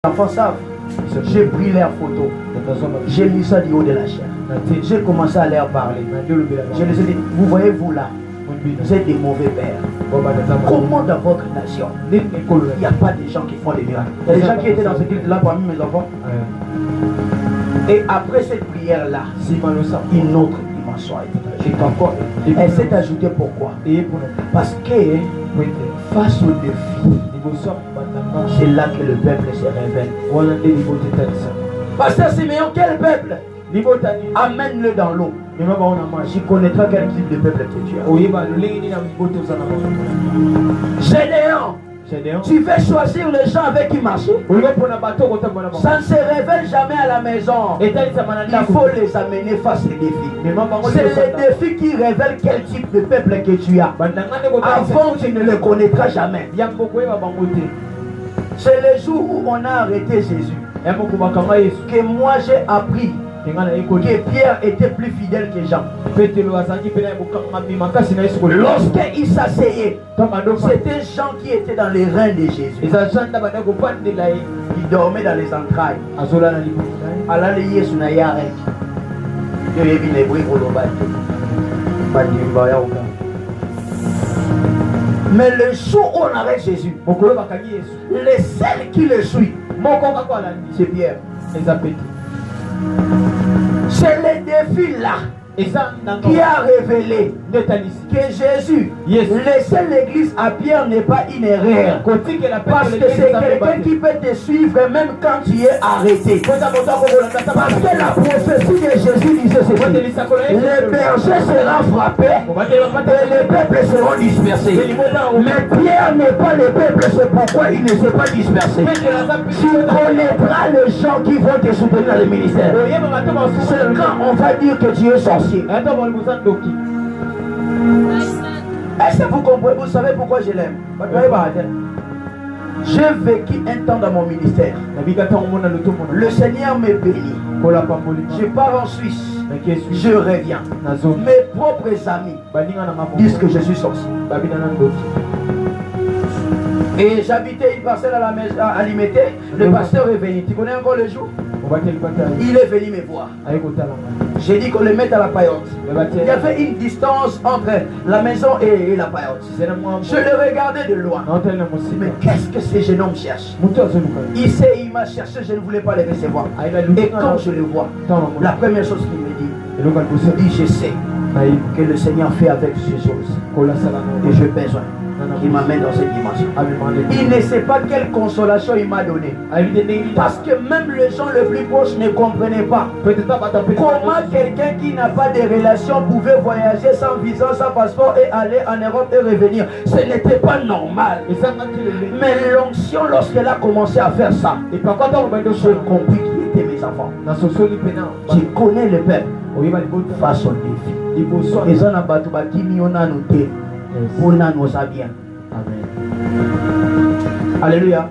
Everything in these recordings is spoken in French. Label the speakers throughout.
Speaker 1: Les enfants savent. J'ai pris leurs photos. J'ai mis ça du haut de la chair. J'ai commencé à leur parler. Je les ai dit, vous voyez vous là, vous êtes des mauvais pères. Comment dans votre nation, il n'y a pas de gens qui font des miracles? Il y a des gens qui étaient dans ce culte-là parmi mes enfants. Et après cette prière-là, une autre dimension a été ajoutée. Elle s'est ajoutée pourquoi? Parce que face au défi, c'est là que le peuple se révèle. Pasteur Siméon, quel peuple? Amène-le dans l'eau. Je connaîtrai quel type de peuple que tu as. Gédéon, tu veux choisir les gens avec qui marcher. Ça ne se révèle jamais à la maison. Il faut les amener face aux défis. C'est les défis qui révèlent quel type de peuple que tu as. Avant, tu ne le connaîtras jamais. C'est le jour où on a arrêté Jésus que moi j'ai appris que Pierre était plus fidèle que Jean. Lorsqu'il s'asseyait, c'était Jean qui était dans les reins de Jésus. Il dormait dans les entrailles. Mais le jour où on arrête Jésus, les seuls qui le suivent, c'est Pierre. C'est le défi là qui a révélé que Jésus laisser l'église à Pierre n'est pas une erreur. Parce que c'est quelqu'un qui peut te suivre même quand tu es arrêté. Parce que la prophétie de Jésus disait ceci: le berger sera frappé et les peuples seront dispersés. Mais Pierre n'est pas le peuple, c'est pourquoi il ne s'est pas dispersé. Tu connaîtras les gens qui vont te soutenir dans le ministère. C'est quand on va dire que tu es sorcier. Est-ce que vous comprenez? Vous savez pourquoi je l'aime? J'ai vécu un temps dans mon ministère. Le Seigneur me bénit. Je pars en Suisse. Je reviens. Mes propres amis disent que je suis sorcier. Et j'habitais une parcelle à la maison à Limité. Le pasteur est venu. Tu connais encore le jour? Il est venu me voir. J'ai dit qu'on le mette à la paillote. Il y avait une distance entre la maison et la paillote. Je le regardais de loin. Mais qu'est-ce que ces jeunes hommes cherchent? Il m'a cherché, je ne voulais pas les recevoir. Et quand je le vois, la première chose qu'il me dit, je sais que le Seigneur fait avec ces choses que j'ai besoin. Il m'amène dans cette dimension. Il ne sait pas quelle consolation il m'a donné. Parce que même les gens les plus proches ne comprenaient pas comment quelqu'un qui n'a pas de relation pouvait voyager sans visa, sans passeport et aller en Europe et revenir. Ce n'était pas normal. Mais l'onction, lorsqu'elle a commencé à faire ça, j'ai compris qui étaient mes enfants. Tu connais le peuple face au défi. Et ça n'a pas tout bâti, on a noté. Alléluia.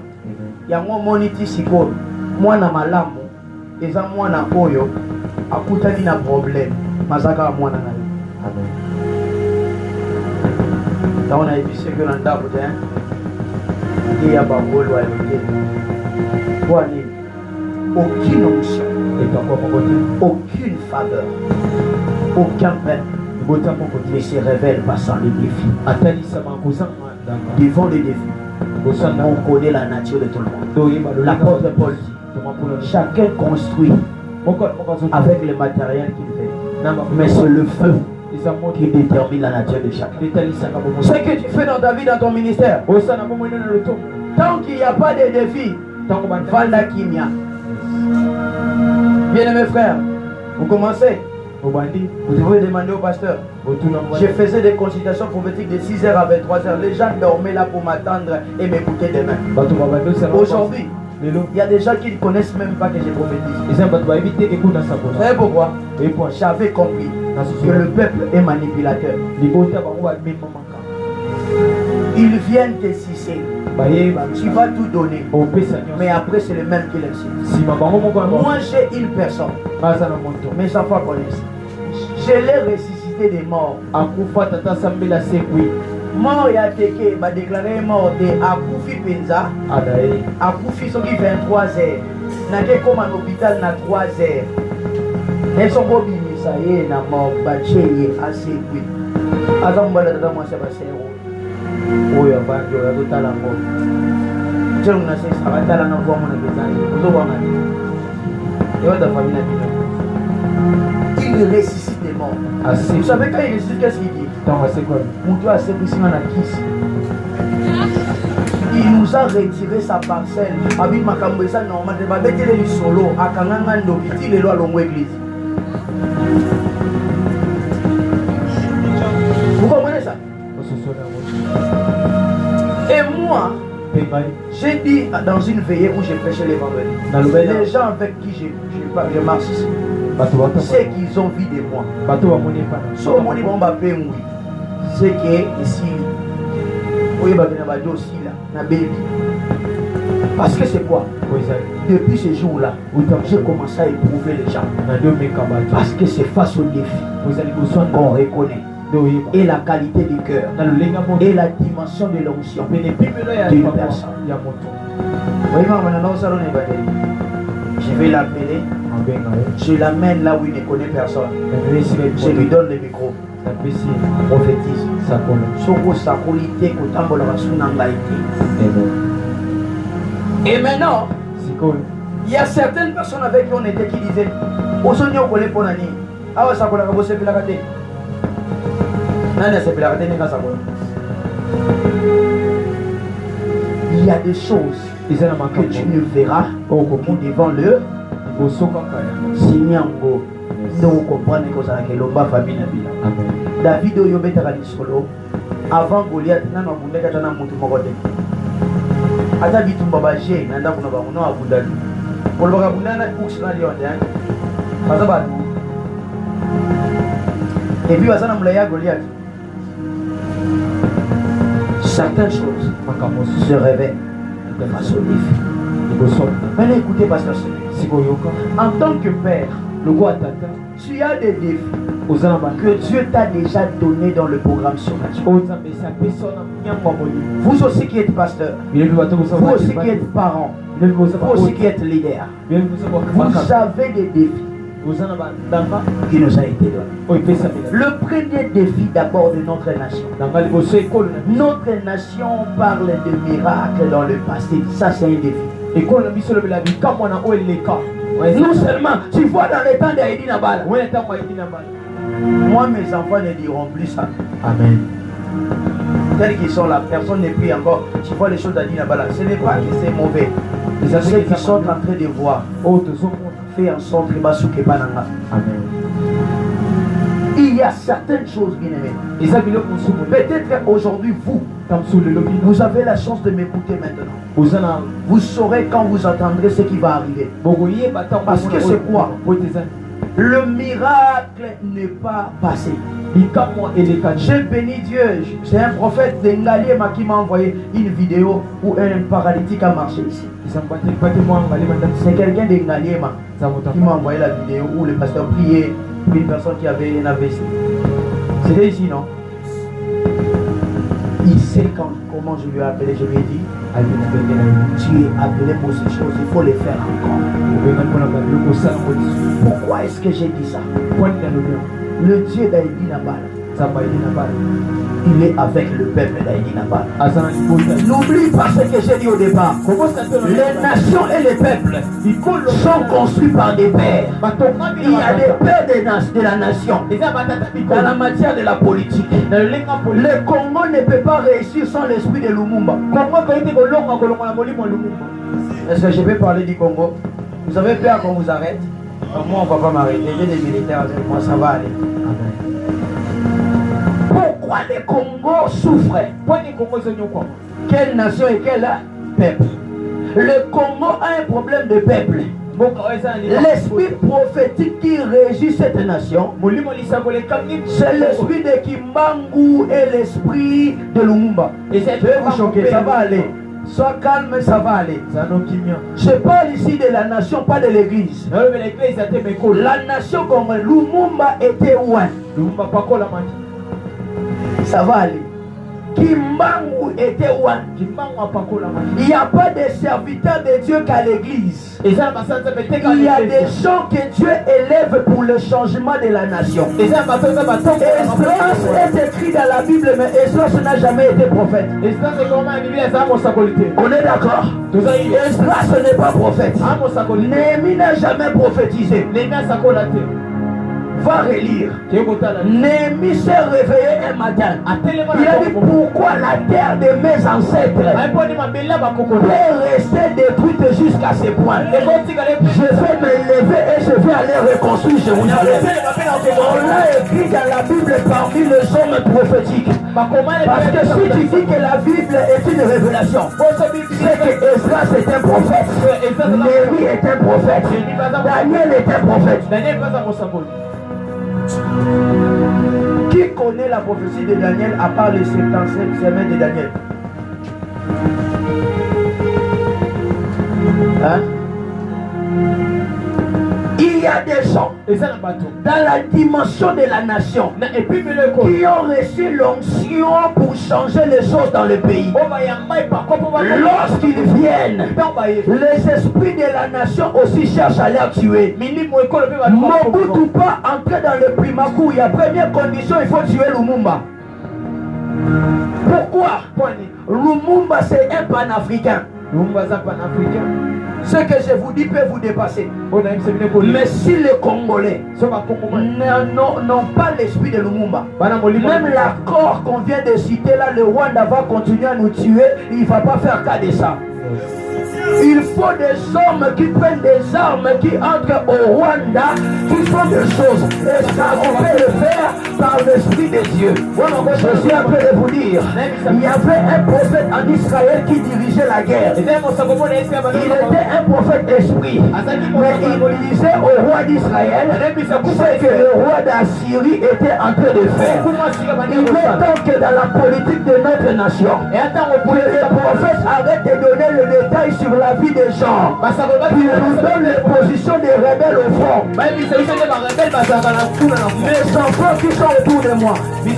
Speaker 1: Il y a un moniti siko. Moi na malamu. Et ça moi na oyo. Akutani na problème. Mazaka moi na nali. Amen. Là on a épuisé que l'on a peut-être. Il y a pas de loi. Aucune onction. Aucune faveur. Aucun peine ne se révèle pas sans les défis. Devant les défis, on connaît la nature de tout le monde. L'apôtre Paul dit, chacun construit avec le matériel qu'il fait. Mais c'est le feu qui détermine la nature de chacun. Ce que tu fais dans ta vie, dans ton ministère, tant qu'il n'y a pas de défis, Vanda Kimia. Bien aimés frères, vous commencez. Vous devez demander au pasteur. Je faisais des consultations prophétiques de 6h à 23h. Les gens dormaient là pour m'attendre et m'écouter demain. Aujourd'hui, il y a des gens qui ne connaissent même pas que je prophétise. Vous savez pourquoi? J'avais compris que le peuple est manipulateur. Ils viennent te sucer. Tu vas tout donner. Mais après c'est le même qui l'excite. Moi j'ai une personne. Mes enfants connaissent. Je l'ai ressuscité des morts. Mort ya teke ba déclaré mort de akufi penza. Akufi soki 23 heures. Na ke comme en hôpital na 3 heures. Elles sont beau bimisa ye na mort bache ye assez quick. Azam bala tata moi c'est passé. Oyo banjo ya totala ngo. Tchelo na se sabatala na voix mon bezani. Ozo wana. Et votre famille n'a pas. Il ressuscite des morts. Vous savez quand il ressuscite, qu'est-ce qu'il dit? Il nous a retiré sa parcelle. Avec ma cambressa normal, il va mettre les solo à Kanangando, il est loin à l'homme église. Vous comprenez ça? Et moi, j'ai dit dans une veillée où j'ai prêché l'évangile, les gens avec qui je marche ici, c'est qu'ils ont vu de moi. C'est que ici, parce que c'est quoi? Depuis ce jour-là, j'ai commencé à éprouver les gens. Parce que c'est face au défi qu'on reconnaît. Et la qualité du cœur et la dimension de l'onction d'une personne. Je vais l'appeler, je l'amène là où il ne connaît personne. Je lui donne le micro. Prophétise. Et maintenant, il y a certaines personnes avec qui on était qui disaient il y a des choses que tu ne verras devant le Sinyango. Nous comprenons que l'omba famille David oyobetaka lisolo avant Goliath nana abundaka tana mutu mokote. Ata bitumba baje na ndako na bango no abundali. Kolobaka bundana uksina lionde. Bazaba. Et puis basana mulaya Goliath. Certaines choses se révèlent de façon différente. Mais écoutez, pasteur, en tant que père, tu as des défis que Dieu t'a déjà donné dans le programme surnaturel. Vous aussi qui êtes pasteur, vous aussi qui êtes parents, vous aussi qui êtes leader, vous avez des défis qui nous a été donné. Le premier défi d'abord de notre nation. Notre nation parle de miracles dans le passé. Ça c'est un défi. Non seulement, tu vois dans les temps d'Aïdi Nabala. Moi mes enfants ne diront plus ça. Amen. Tels qu'ils sont là, personne ne prie encore. Tu vois les choses d'Aïdi Nabala. Ce n'est pas que c'est mauvais. Ceux qui sont en train de voir. Fait en sorte que Basuke Bananga. Amen. Il y a certaines choses, bien aimés. Peut-être qu'aujourd'hui, vous avez la chance de m'écouter maintenant. Vous saurez quand vous entendrez ce qui va arriver. Parce que c'est quoi? Le miracle n'est pas passé. J'ai béni Dieu. C'est un prophète de Ngaliema qui m'a envoyé une vidéo où un paralytique a marché ici. C'est quelqu'un de Ngaliema qui m'a envoyé la vidéo où le pasteur priait pour une personne qui avait un AVC. C'était ici, non? Il sait comment je lui ai appelé. Je lui ai dit, tu es appelé pour ces choses, il faut les faire encore. Pourquoi est-ce que j'ai dit ça? Le Dieu d'Aïdi Nabala, il est avec le peuple d'Aïdi Nabala. N'oublie pas ce que j'ai dit au départ. Les nations et les peuples sont construits par des pères. Il y a des pères de la nation dans la matière de la politique. Le Congo ne peut pas réussir sans l'esprit de Lumumba. Est-ce que je vais parler du Congo? Vous avez peur qu'on vous arrête? Moi on ne va pas m'arrêter. J'ai des militaires avec moi, ça va aller. Pourquoi le Congo souffre? Quelle nation et quel peuple? Le Congo a un problème de peuple. L'esprit prophétique qui régit cette nation, c'est l'esprit de Kimbangu et l'esprit de Lumumba. Je vais vous choquer, ça va aller. Sois calme, ça va aller. Je parle ici de la nation, pas de l'église. La nation comme Lumumba était loin. Ça va aller. Kimbangu était ouan. Il n'y a pas de serviteurs de Dieu qu'à l'église. Il y a des gens que Dieu élève pour le changement de la nation. Esdras est écrit dans la Bible, mais Esdras n'a jamais été prophète. On est d'accord? Esdras n'est pas prophète. Néhémie n'a jamais prophétisé. Va relire. Néhémie s'est réveillé un matin. Il a dit pourquoi la terre de mes ancêtres peut rester détruite jusqu'à ce point. Je vais m'élever et je vais aller reconstruire Jérusalem. On l'a écrit dans la Bible parmi les hommes prophétiques. Parce que si tu dis que la Bible est une révélation, c'est que Esdras est un prophète, Néhémie est un prophète, Daniel est un prophète. Qui connaît la prophétie de Daniel à part les 77 semaines de Daniel? Hein? Il y a des gens dans la dimension de la nation qui ont reçu l'onction pour changer les choses dans le pays. Lorsqu'ils viennent, les esprits de la nation aussi cherchent à les tuer. Mobutu pas entrer dans le Primacourt. Il y a première condition, il faut tuer Lumumba. Pourquoi? Lumumba c'est un panafricain. Ce que je vous dis peut vous dépasser. Mais si les Congolais n'ont pas l'esprit de Lumumba, même l'accord qu'on vient de citer là, le Rwanda va continuer à nous tuer, il ne va pas faire cas de ça. Il faut des hommes qui prennent des armes, qui entrent au Rwanda, qui font des choses. Et ça, on peut le faire par l'esprit de Dieu. Je suis en train de vous dire, il y avait un prophète en Israël qui dirigeait la guerre. Il était un prophète esprit. Mais il disait au roi d'Israël ce que le roi d'Assyrie était en train de faire. Il est temps que dans la politique de notre nation, que les prophètes arrêtent de donner le détail sur la vie des gens. Puis nous donne les positions des rebelles au front. Les enfants qui sont autour de moi, ils ne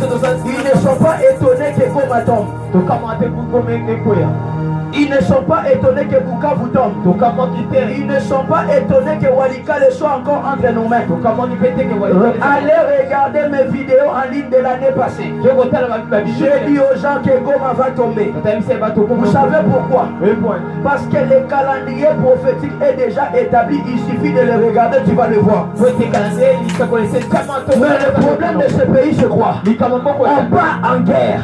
Speaker 1: sont pas étonnés que Goma tombe. Ils ne sont pas étonnés que Bukavu tombe. Ils ne sont pas étonnés que Walikale soit encore entre nos mains. Allez regarder mes vidéos en ligne de l'année passée. J'ai dit aux gens que Goma va tomber. Vous savez pourquoi? Parce que le calendrier prophétique est déjà établi. Il suffit de le regarder, tu vas le voir. Mais le problème de ce pays, c'est quoi? On part en guerre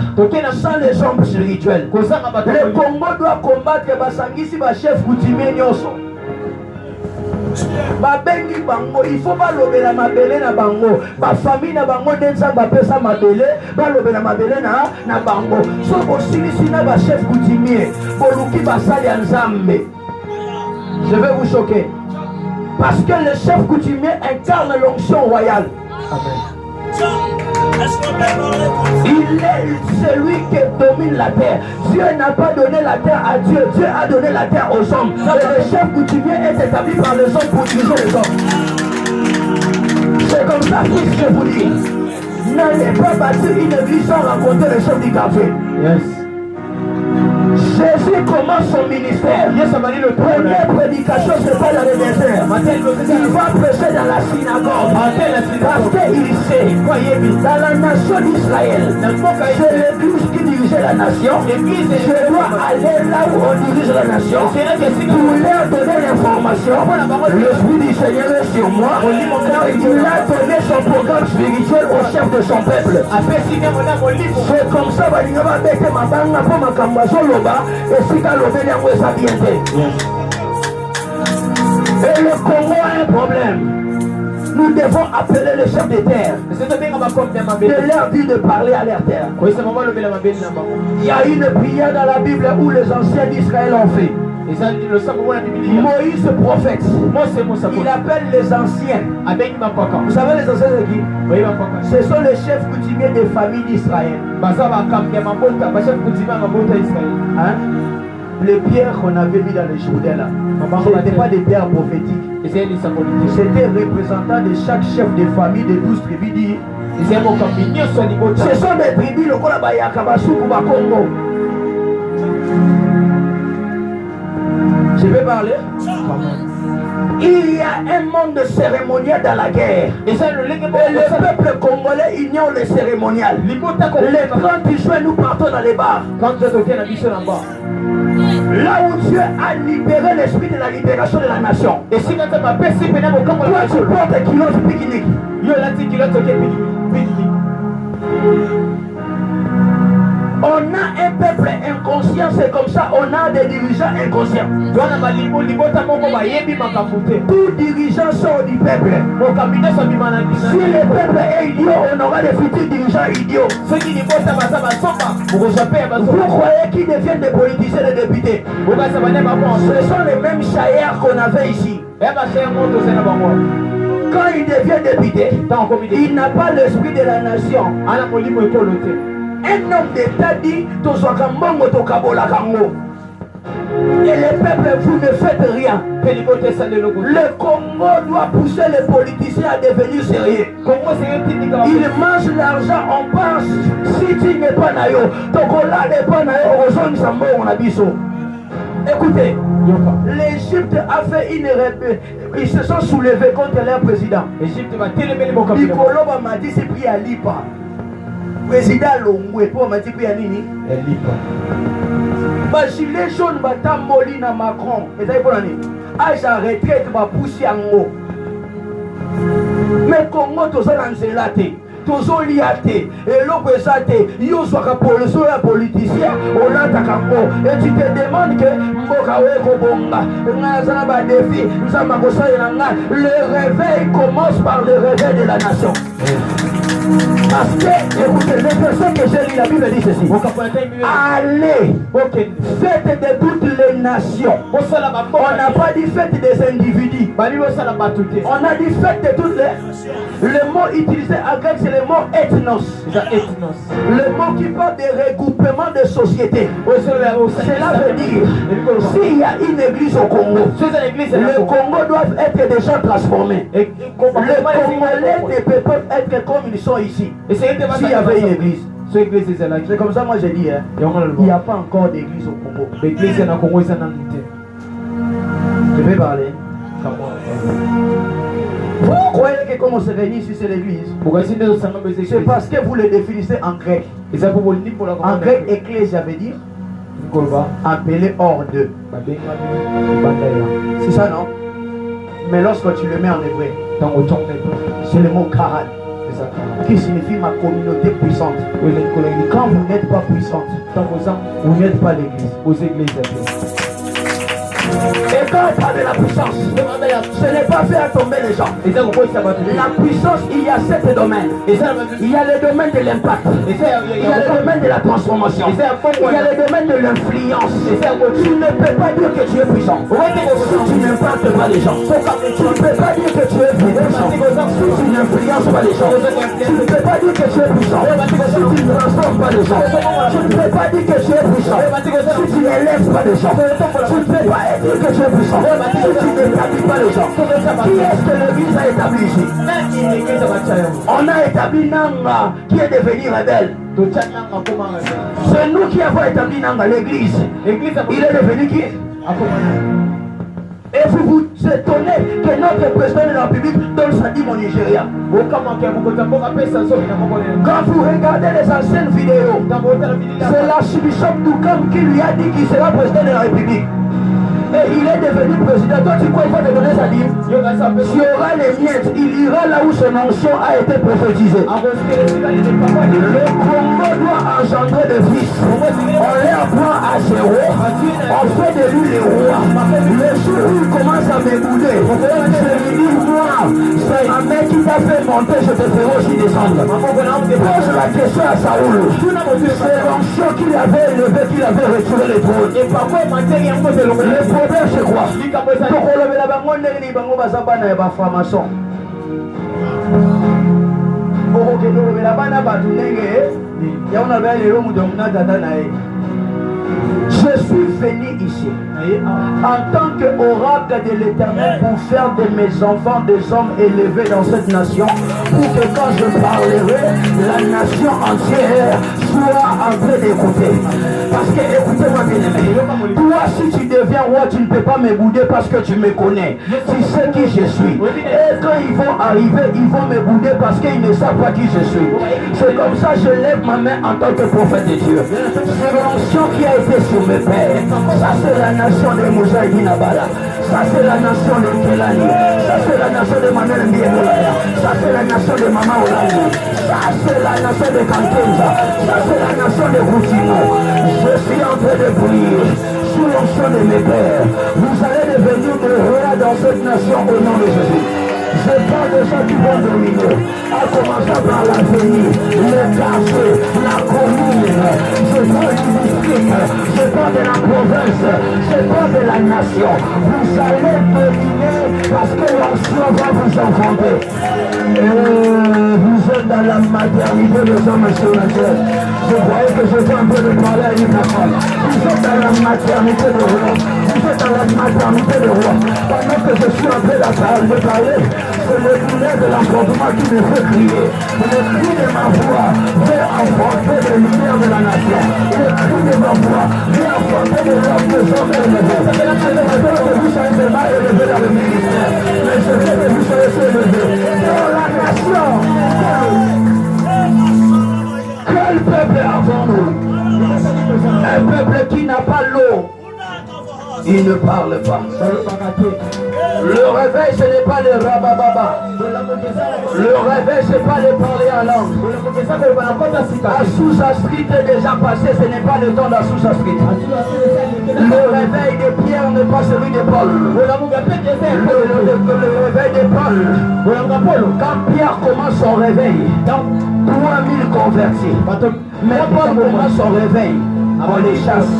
Speaker 1: sans les hommes spirituels. Le Congo doit combattre basangisi ba chef coutumier nyoso. Ba bengi bango, il faut ba lobela mabele na bango. Ba famille na bango denza ba pesa mabele, ba lobela mabele na bango. So osilisi na ba chef coutumier, boluki basali ya Nzambe. Je vais vous choquer. Parce que le chef coutumier incarne l'onction royale. Amen. Il est celui qui domine la terre. Dieu n'a pas donné la terre à Dieu. Dieu a donné la terre aux hommes. Et le chef coutumier est établi par les hommes pour diriger les hommes. C'est comme ça que je vous dis. N'allez pas bâtir une église sans rencontrer le chef du quartier. Yes. Jésus commence son ministère. Le premier prédication, c'est pas dans le désert. Il va prêcher dans la synagogue. Parce qu'il sait, dans la nation d'Israël, c'est l'église qui dirigeait la nation. Je dois aller là où on dirige la nation pour leur donner l'information. L'Esprit du Seigneur est sur moi. Car il a donné son programme spirituel au chef de son peuple. C'est comme ça que je vais mettre ma banque pour ma cambazo. Et si tu as le bénéfice, ça vient. Et le Congo a un problème. Nous devons appeler le chef de terre. De leur dire de parler à leur terre. Il y a une prière dans la Bible où les anciens d'Israël ont fait. Moïse prophète. Il appelle les anciens. Vous savez les anciens c'est qui? Ce sont les chefs coutumiers des familles d'Israël. Hein? Les pierres qu'on avait mis dans les Jourdains là, ce n'étaient pas des pierres prophétiques. C'était représentant de chaque chef de famille des 12 tribus dit Ce sont des tribus le Congo. Je vais parler. Il y a un monde cérémonial dans la guerre. Et le peuple congolais ignore le cérémonial. Le 30 juin, nous partons dans les bars. Là où Dieu a libéré l'esprit de la libération de la nation. Et si toi tu portes un kilo de pique-nique. On a un peuple inconscient, c'est comme ça, on a des dirigeants inconscients. Tout dirigeant sort du peuple. Si le peuple est idiot, on aura des futurs dirigeants idiots. Vous croyez qu'ils deviennent des politiciens et des députés? Ce sont les mêmes chaïrs qu'on avait ici. Quand il devient député, il n'a pas l'esprit de la nation. Un homme d'État dit et le peuple, vous ne faites rien. Le Congo doit pousser les politiciens à devenir sérieux. Ils mangent l'argent, on pense. Si tu n'es pas naïo, Tokola n'est pas naïo, écoutez, l'Égypte a fait une rébellion. Ils se sont soulevés contre leur président. Nicolo Bamadi s'est pris à Lipa. Président Longwe pour m'a dit qu'il y a nini gilet jaune batamboli na Macron et ça pour l'année âge à retraite va pousser en haut mais Congo tous en zélaté tous en liaté et l'autre zélaté yo soit politicien on l'a takambo et tu te demandes que mbokawe kobonga ngazana ba défi nzamba kosala nga le réveil commence par le réveil de la nation. Parce que, écoutez, les personnes que j'ai lu la Bible dit ceci. Allez, faites de toutes les nations. On n'a pas dit faites des individus. On a dit faites de toutes les. Le mot utilisé en grec, c'est le mot ethnos. Le mot qui parle de regroupement de sociétés. Cela veut dire, s'il y a une église au Congo, le Congo doit être des gens transformés. Le Congolais ne peut pas être comme ils sont ici. S'il y avait une église, c'est comme ça moi j'ai dit, hein, il n'y a pas encore d'église au Congo. Je vais parler. Vous croyez que comme on se réunit ici c'est l'église? C'est parce que vous le définissez en grec. En grec, église, j'avais dit appelé hors d'eux. C'est ça, non? Mais lorsque tu le mets en hébreu, c'est le mot karan, qui signifie ma communauté puissante. Quand vous n'êtes pas puissante, vous n'êtes pas l'église. Aux églises. Et quand on parle de la puissance, ce n'est pas faire tomber les gens. La puissance, il y a 7 domaines. Il y a le domaine de l'impact. Il y a le domaine de la transformation. Il y a le domaine de l'influence. Tu ne peux pas dire que tu es puissant si tu n'impactes pas les gens. Tu ne peux pas dire que tu es puissant si tu n'influences pas les gens. Tu ne peux pas dire que tu es puissant si tu ne transformes pas les gens. Tu ne peux pas dire que tu es puissant si tu n'élèves pas les gens. Tu ne peux pas dire que tu es puissant si tu n'établis pas les gens. Qui est-ce que l'église a établi ici? On a établi Nanga qui est devenu rebelle. C'est nous qui avons établi Nanga, l'église. Il est devenu qui? Et vous vous étonnez que notre président de la République donne sa dîme au Nigeria. Quand vous regardez les anciennes vidéos, c'est l'archbishop Doukam qui lui a dit qu'il sera président de la République. Et il est devenu président. Toi, tu crois qu'il va te donner sa dîme? S'il y aura les miettes, il ira là où son onction a été prophétisée. Le Congo doit engendrer des fils. On les apprend à zéro. On fait de lui les rois. Le jour où il commence à m'ébouler, je lui dis, moi, c'est un mec qui t'a fait monter, je te ferai aussi descendre. Pose la question à Saoul. C'est l'onction qu'il avait élevé, qu'il avait retiré les trônes. Et parfois, le problème c'est quoi? Je suis venu ici En tant qu'oracle de l'Éternel, pour faire de mes enfants des hommes élevés dans cette nation, pour que quand je parlerai, la nation entière soit en train d'écouter. Parce que, écoutez-moi bien aimé, toi si tu deviens roi, tu ne peux pas me bouder parce que tu me connais. Tu sais qui je suis. Et quand ils vont arriver, ils vont me bouder parce qu'ils ne savent pas qui je suis. C'est comme ça que je lève ma main en tant que prophète de Dieu. C'est l'onction qui a été sur mes pères. Ça c'est la nation de Moussaïdi Nabala. Ça c'est la nation de Kelani. Ça c'est la nation de Manuel Mbiemolaya. Ça c'est la nation de Mama Olani. Ça c'est la nation de Kankenza. Ça c'est la nation de Routino. Je suis en train de briller sous l'onction de mes pères. Vous allez devenir des rois dans cette nation au nom de Jésus. Je parle de ceux qui vont dominer, à commencer par l'avenir, le quartier, la commune, je parle du district, je parle de la province, je parle de la nation. Vous allez dominer parce que l'ancien va vous enfanter. Vous êtes dans la maternité des hommes surnaturels. Je croyais que j'étais en train de parler à une personne. Vous êtes dans la maternité de roi. Vous êtes dans la maternité de roi. Pendant que je suis en train de parler, c'est le poulet de l'enfantement qui me fait crier. Le cri de ma voix fait enfanter les lumières de la nation. Le cri de ma voix fait enfanter les hommes des hommes élevés. Je veux que vous soyez seulement élevés dans le ministère. Mais je veux que vous soyez élevés dans la nation. Quel peuple avons nous? Un peuple qui n'a pas l'eau. Il ne parle pas. Le réveil, ce n'est pas le rabababa. Le réveil, ce n'est pas le parler en langue. Azusa Street est déjà passé, ce n'est pas le temps d'Azusa Street. Le réveil de Pierre n'est pas celui de Paul. Le réveil de Paul. Quand Pierre commence son réveil, 3000 convertis. Mais Paul commence son réveil. On les chasse,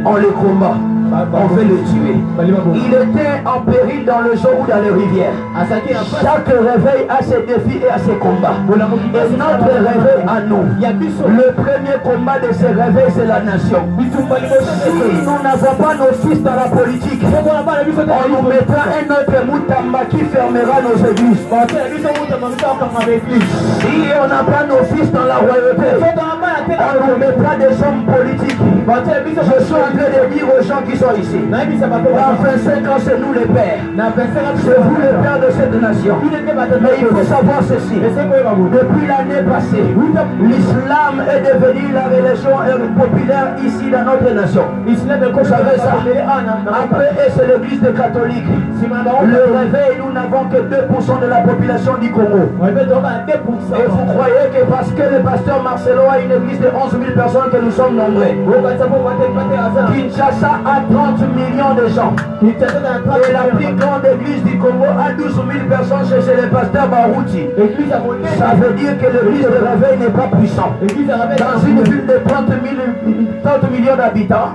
Speaker 1: on les combat. On veut le tuer. Il était en péril dans le jour ou dans les rivières. Chaque réveil a ses défis et a ses combats. Et notre réveil à nous, le premier combat de ce réveil, c'est la nation. Si nous n'avons pas nos fils dans la politique, on nous mettra un autre Moutamba qui fermera nos églises. Si on n'a pas nos fils dans la royauté, on nous mettra des hommes politiques. Je suis en train de dire aux gens qui sont ici, dans 25 ans, c'est nous les pères. C'est vous les pères de cette nation. Mais il faut savoir ceci. Depuis l'année passée, l'islam est devenu la religion populaire ici dans notre nation. Vous savez ça? Après, c'est l'église des catholiques. Le réveil, nous n'avons que 2% de la population du Congo. Et vous croyez que parce que le pasteur Marcelo a une église de 11 000 personnes que nous sommes nombreux? Kinshasa a 30 millions de gens. Et la plus grande église du Congo a 12 000 personnes chez le pasteur Barouti. Ça veut dire que l'église de réveil n'est pas puissante. Dans une ville de 30 millions d'habitants,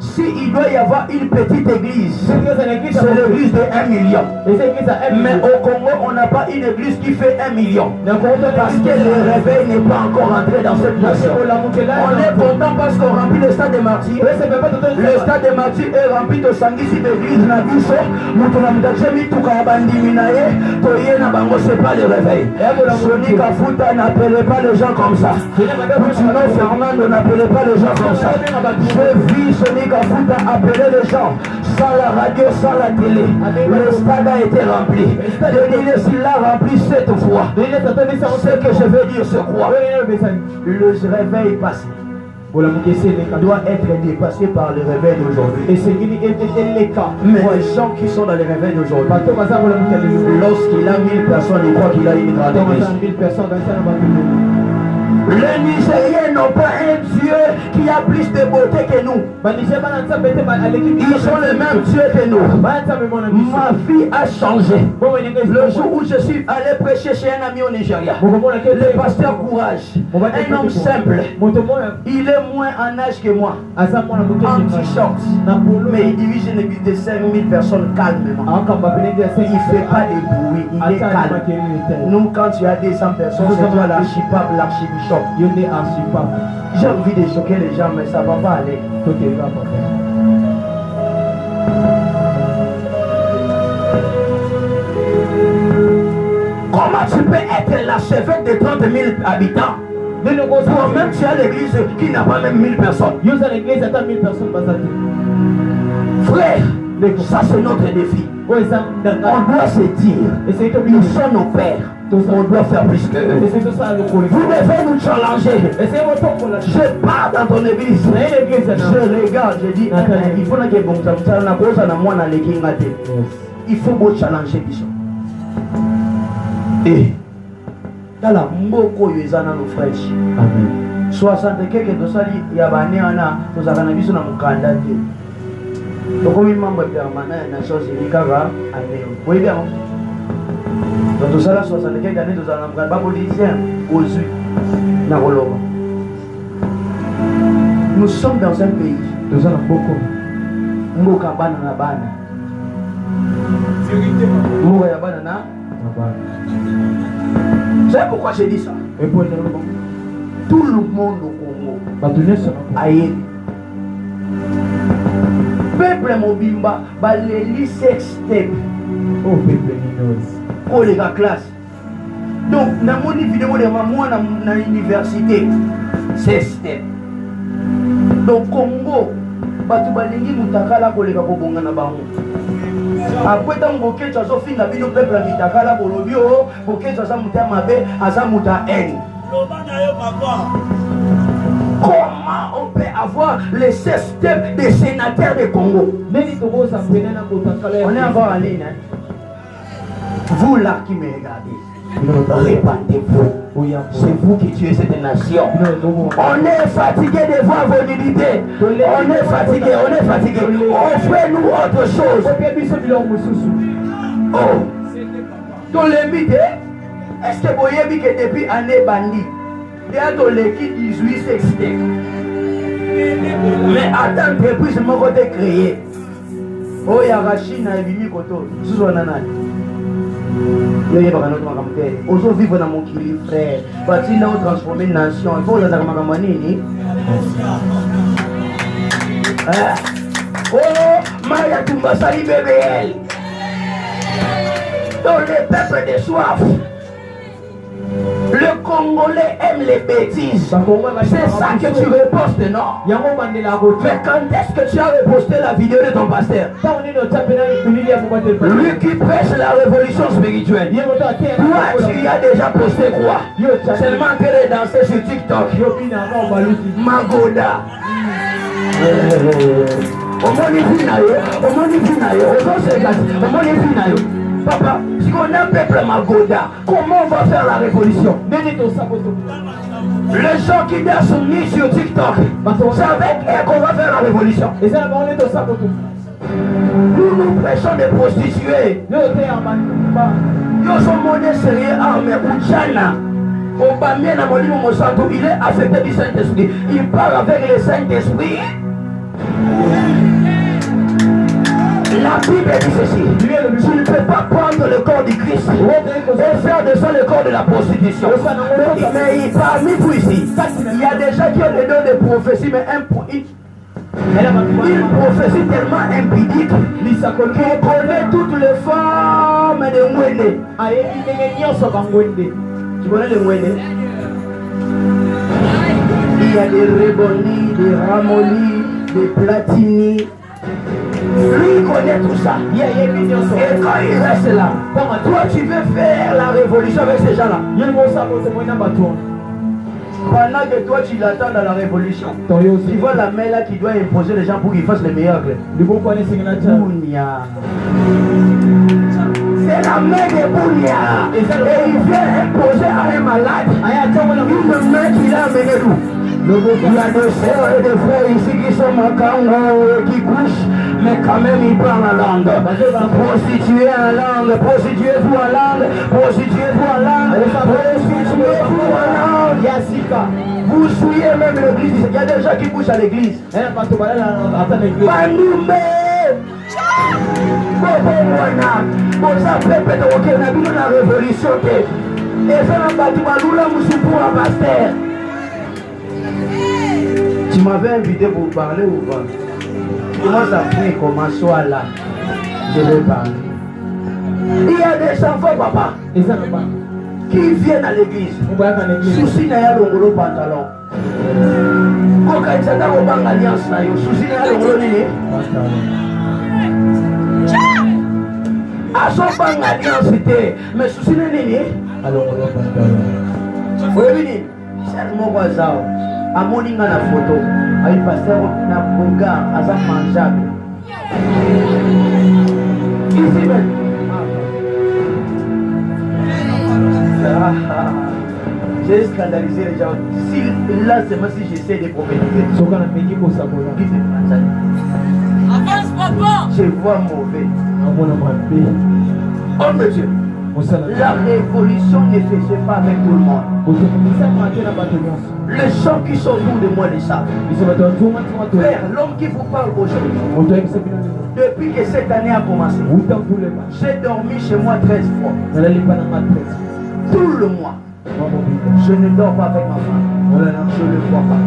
Speaker 1: s'il doit y avoir une petite église, c'est l'église de 1 million. Mais au Congo, on n'a pas une église qui fait 1 million. Parce que le réveil n'est pas encore entré dans cette nation. On est content parce qu'on remplit le stade des martyrs. Le stade des martyrs est rempli de sanguissi d'église. C'est pas le réveil. Soni Kafuta n'appelait pas les gens comme ça. Poutino Fernando n'appelait pas les gens comme ça. Je vis Soni Kafuta appeler les gens sans la radio, sans la télé. Le stade a été rempli. Denis Leslie l'a rempli 7 fois. Ce que je veux dire, c'est quoi? Le réveil passé doit être dépassé par le réveil d'aujourd'hui. Mais les gens qui sont dans le réveil d'aujourd'hui, lorsqu'il a 1000 personnes, il croit qu'il a une grande église. Les Nigériens n'ont pas un Dieu qui a plus de beauté que nous. Ils ont le même Dieu que nous. Ma vie a changé. Le jour où je suis allé prêcher chez un ami au Nigeria, le pasteur Courage, un homme simple, il est moins en âge que moi, en t-shirt, mais il dirige une église de 5000 personnes calmement. Il ne fait pas de bruit, il est calme. Nous, quand tu as des 100 personnes, c'est toi l'archipape, l'archibishop. J'ai envie de choquer les gens, mais ça ne va pas aller. Toi, tu peux être l'archevêque de 30 000 habitants. Toi-même, tu as l'église qui n'a pas même 1000 personnes. Frère, ça c'est notre défi. On doit se dire, nous sommes nos pères. On doit faire plus que eux. Vous devez nous challenger. Je pars dans ton église. Je regarde, je dis, il faut que bon il faut vous challenger. Et dans la mboko yezana nos frères. Amen. 60 quelques dosali yabaneana tozakana biso na mukanda te. Tokomi membre permanent na Nations Unies kaka ane. Oui bien. Donc tout ça là 60 quelques années tozakana mukanda ba politicien ozui na koloba. Nous sommes dans un pays. Tozana mboko. Mboka bana na bana. Mboka ya bana na bana. C'est pourquoi j'ai dit ça. Tout le monde au Congo aïe. Peuple mobimba baleli sextape. Oh peuple minose. Oh les gars classe. Donc na mon vidéo de maman na université sextape. Donc Congo batu balingi mutakala koleka kobonga na bango. Après tant que tu as fini la vie au peuple à Mitakala Bolobio, pour que tu as muté mabe, azamuta haine. Comment on peut avoir le système des sénateurs de Congo? On est encore en ligne. Vous là qui me regardez, répandez-vous. C'est vous qui tuez cette nation. On est fatigué de voir vos limités. On est fatigué, on est fatigué. Offrez-nous autre chose. Oh, dans les mythes, est-ce que vous voyez que depuis l'année bandit, il y a dans l'équipe 18 sextés. Mais attends, depuis ce moment de créer. Oh, il y a Rachid, il y a Koto, sous un anal. Aujourd'hui, vivre dans mon kili, frère. Va-t-il transformer une nation? Il faut que vous oh, Maya Tumbasali BBL. Dans les peuples de soif. Le Congolais aime les bêtises. C'est ça que tu repostes, non? Mais quand est-ce que tu as reposté la vidéo de ton pasteur? Lui qui prêche la révolution spirituelle. Toi, tu as déjà posté quoi? Seulement qu'elle est dansée sur TikTok. Magoda. Papa, si on a un peuple Magoda, comment on va faire la révolution? Les gens qui dansent sur TikTok, c'est avec eux qu'on va faire la révolution. Nous prêchons des prostituées. Ils sont monnaie sérieux armée ou Tchana. Il est affecté du Saint-Esprit. Il parle avec le Saint-Esprit. La Bible dit ceci. Tu ne peux pas prendre le corps du Christ et faire de ça le corps de la prostitution. Mais parmi vous ici, il y a des gens qui ont des dons de prophétie, mais il prophétie tellement impudique qu'il connaît toutes les femmes de Mwene. Tu connais les Mwene? Il y a des Reboni, des Ramoli, des Platini. Lui connaît tout ça. Et quand il reste là, toi tu veux faire la révolution avec ces gens-là. Pendant que toi tu l'attends dans la révolution, tu vois la main là qui doit imposer les gens pour qu'ils fassent les miracles. Bounia. C'est la main de Bounia. Et il vient imposer à un malade une main qu'il a amené d'où? Il y a des sœurs et des frères ici qui sont macango, qui couchent, mais quand même ils parlent la langue. Prostituez en langue, prostituez-vous en langue, prostituez-vous en langue, prostituez-vous en langue. Yassika. Vous souillez même l'église, il y a des gens qui couchent à l'église. Bandoumé. Bon, ça fait peut-être qu'il y a une révolution. Et ça n'a pas tout mal, pour un pasteur. Tu m'avais invité pour parler ou pas? Comment ça fait comment soit là? Je vais parler. Il y a des enfants, papa. qui viennent à l'église. Souci n'a pas le pantalon. Quand il y a une alliance, souci n'a pas le nini. À son bang alliance, mais souci n'a nini. Vous voyez, c'est mon voisin. À mon la photo, à une pasteur, na bonga, à sa mangeable. Ici même. J'ai scandalisé les gens. Si là, c'est moi si j'essaie de prophétiser.
Speaker 2: Avance, papa.
Speaker 1: Je vois mauvais. Oh monsieur, la révolution ne se fait pas avec tout le monde. Les gens qui sont autour de moi le savent. Père, l'homme qui vous parle aujourd'hui, depuis que cette année a commencé, j'ai dormi chez moi 13 fois. Tout le mois. Je ne dors pas avec ma femme. Je ne le vois pas.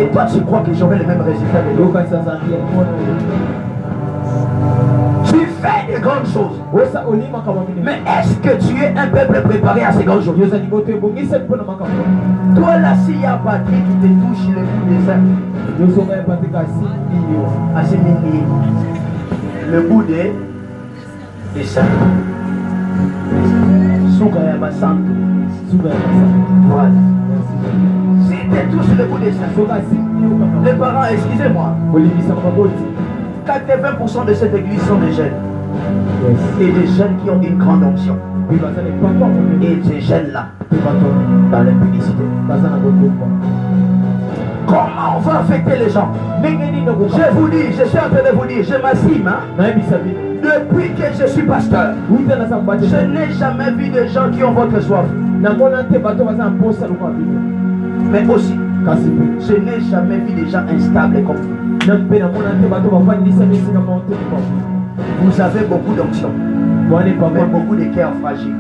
Speaker 1: Et toi, tu crois que j'aurai les mêmes résultats que l'autre? Tu fais de grandes choses. Mais est-ce que tu es un peuple préparé à ces grandes choses? Toi là, s'il y a Patrick qui te touche le bout des seins, le bout des seins. Soukaya Santo. Voilà. Si te touche le bout des seins, les parents, excusez-moi, 80% de cette église sont des jeunes. Et des jeunes qui ont une grande onction. Et ces jeunes-là, dans l'impudicité. Comment on va affecter les gens? Je vous dis, je suis en train de vous dire, je m'assume. Depuis que je suis pasteur, je n'ai jamais vu de gens qui ont votre soif. Mais aussi, je n'ai jamais vu des gens instables comme vous. Vous avez beaucoup d'onction, mais beaucoup de cœurs fragiles.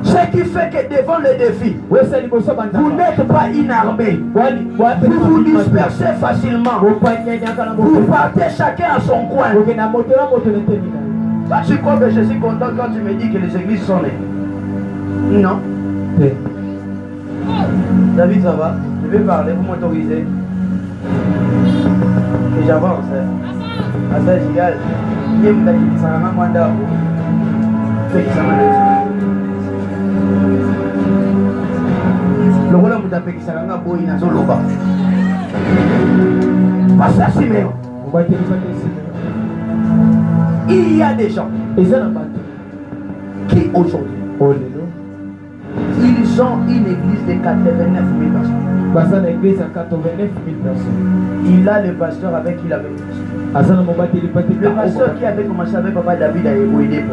Speaker 1: Ce qui fait que devant les défis, vous n'êtes pas inarmé. Vous vous dispersez facilement. Vous partez chacun à son coin. Toi, tu crois que je suis content quand tu me dis que les églises sont nées? Non. David, ça va? Je vais parler, vous m'autorisez? Et j'avance. À ça, j'y gagne. Il y a une qui s'en a mandat. Fait que ça m'a dit. Le rôle de la qui s'en a boy dans son loba. Pas ça, c'est même. Il y a des gens qui aujourd'hui, ils ont une église de 89 000 personnes. Il a le pasteur avec qui il avait le pasteur qui avait commencé avec Papa David à Eboïdé.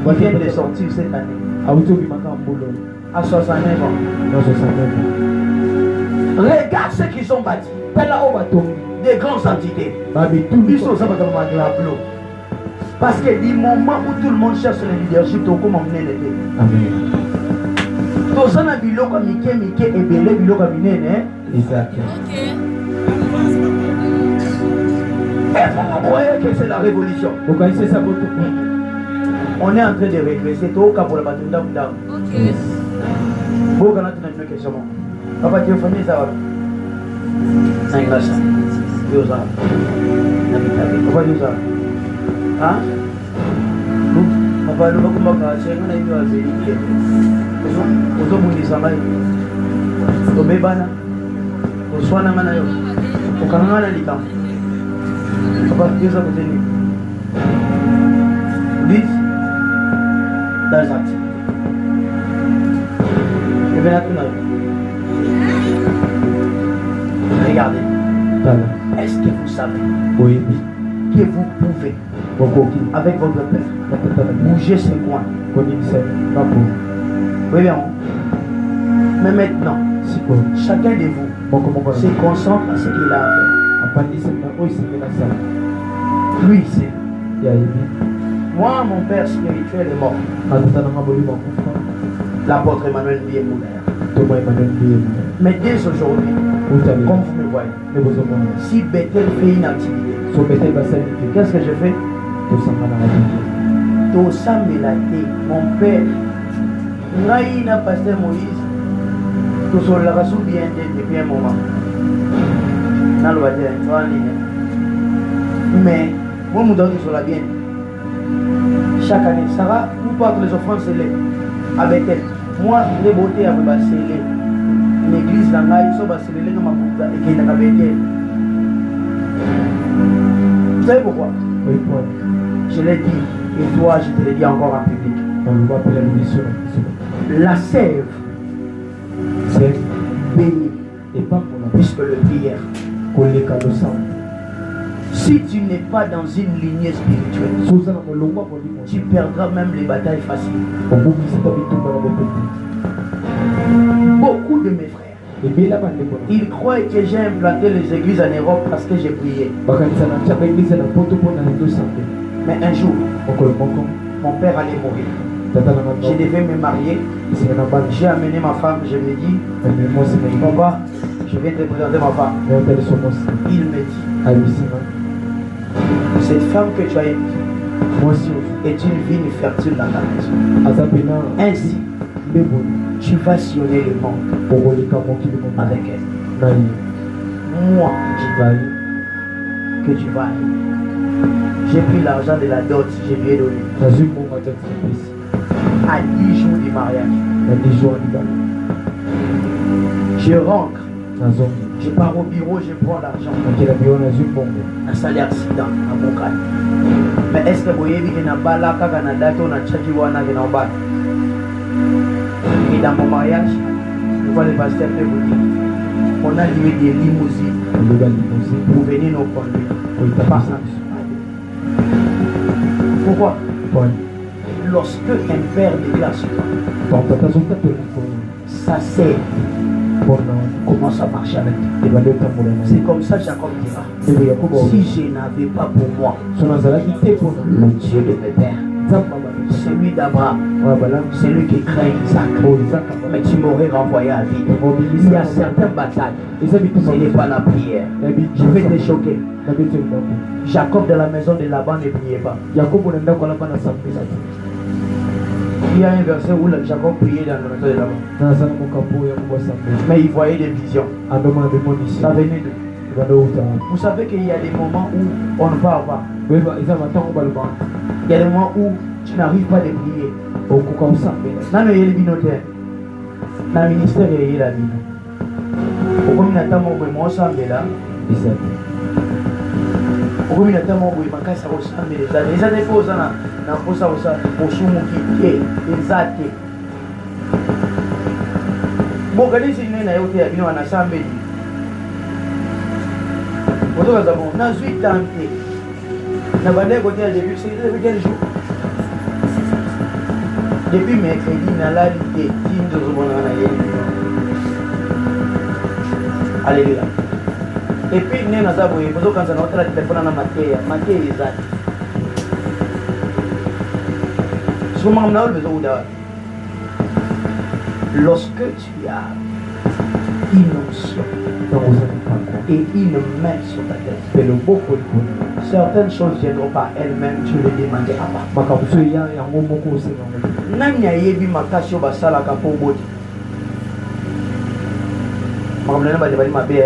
Speaker 1: Il vient de sortir cette année. À 69 ans. Regarde ceux qui sont bâtis. Des grandes entités. Ils sont dans le parce que du moment où tout le monde cherche le leadership, tu peux m'emmener l'été. Amen. Tous en a biloko mike et belé biloko minene. Exact. Et vous croyez que c'est la révolution? Vous connaissez ça beaucoup? On est en train de régresser tout au cas pour la bataille d'Am. Vous connaissez une question. Papa, tu as fait ça? C'est une grâce. Tu as fait ça? Papa, tu as fait ça? Hein? Papa, nous avons fait ça. Nous avons fait ça. Uzobundisa mai tobebana oswana mana yo okangana likambo abakiza kuteni this that's it et bien là regardez est-ce que vous savez que vous pouvez avec votre père bouger ce coin? Oui, bien. Mais maintenant, chacun de vous se concentre à ce qu'il a à faire. Lui, c'est. Moi, mon père spirituel est mort. L'apôtre Emmanuel Biémoula. Mais dès aujourd'hui, comme vous me voyez, si Bethel fait une activité, qu'est-ce que je fais? Tout ça, mon père Naïna pasteur Moïse, tout sur la rassou bien depuis un moment. Dans le bâtiment, mais moi, je me sur la bien. Chaque année, Sarah, nous porte les offrandes scellées avec elle. Moi, les beautés avec ma scellée. L'église, là, ils sont scellés dans ma bouche et qui est dans la bélier. Vous savez pourquoi? Oui, pourquoi? Je l'ai dit, et toi, je te l'ai dit encore en public. La sève, c'est béni et pas pour la puisque le prière. Si tu n'es pas dans une lignée spirituelle, tu perdras même les batailles faciles. Beaucoup de mes frères, ils croient que j'ai implanté les églises en Europe parce que j'ai prié. Mais un jour, mon père allait mourir. Je devais me marier. J'ai amené ma femme, je me dis, papa, je viens te présenter ma femme. Il me dit, cette femme que tu as épousée est une vigne fertile dans ta maison. Ainsi, tu vas sillonner le monde avec elle. Moi, que tu vas aller. J'ai pris l'argent de la dot, je lui ai donné. À 10 jours du mariage. Je rentre. Je pars au bureau, je prends l'argent. Un salaire accident à mon cas. Mais est-ce que vous voyez que dans Bala, Canada, on a Tchadjiwana qui est en bas? Et dans mon mariage, je vois le pasteur peut vous dire, on a loué des limousines pour venir nous conduire. Pourquoi? Lorsque un père déclare sur toi, ça c'est commence à marcher avec toi. C'est comme ça Jacob dira, si je n'avais pas pour moi le Dieu de mes pères, celui d'Abraham, celui qui craint Isaac, mais tu m'aurais renvoyé à vie. Il y a certaines batailles, ce n'est pas la prière. Je vais te choquer. Jacob de la maison de Laban ne priait pas. Il y a un verset où Jacob priait dans la maison de Laban. Mais il voyait des visions. Ça venait de... Vous savez qu'il y a des moments où on ne parle pas. Il y a des moments où tu n'arrives pas à prier. Dans le binotaire, dans le ministère, il y a la vie. Au communautaire, moi, je suis là. Au communautaire, moi, je suis là. Les années posées, on a posé ça au Soumouki, les athées. Bon, quand il y a un hôtel, il y a un assemblée. On a 8 ans. On a côté début, c'est quel jour? Depuis mercredi, on a la lité. Alléluia. Et puis, nous avons dit, quand on a notre téléphone, on a matière les athées. Lorsque tu as une onction et une main sur ta tête, certaines choses viendront par elles-mêmes, tu les demandes à part.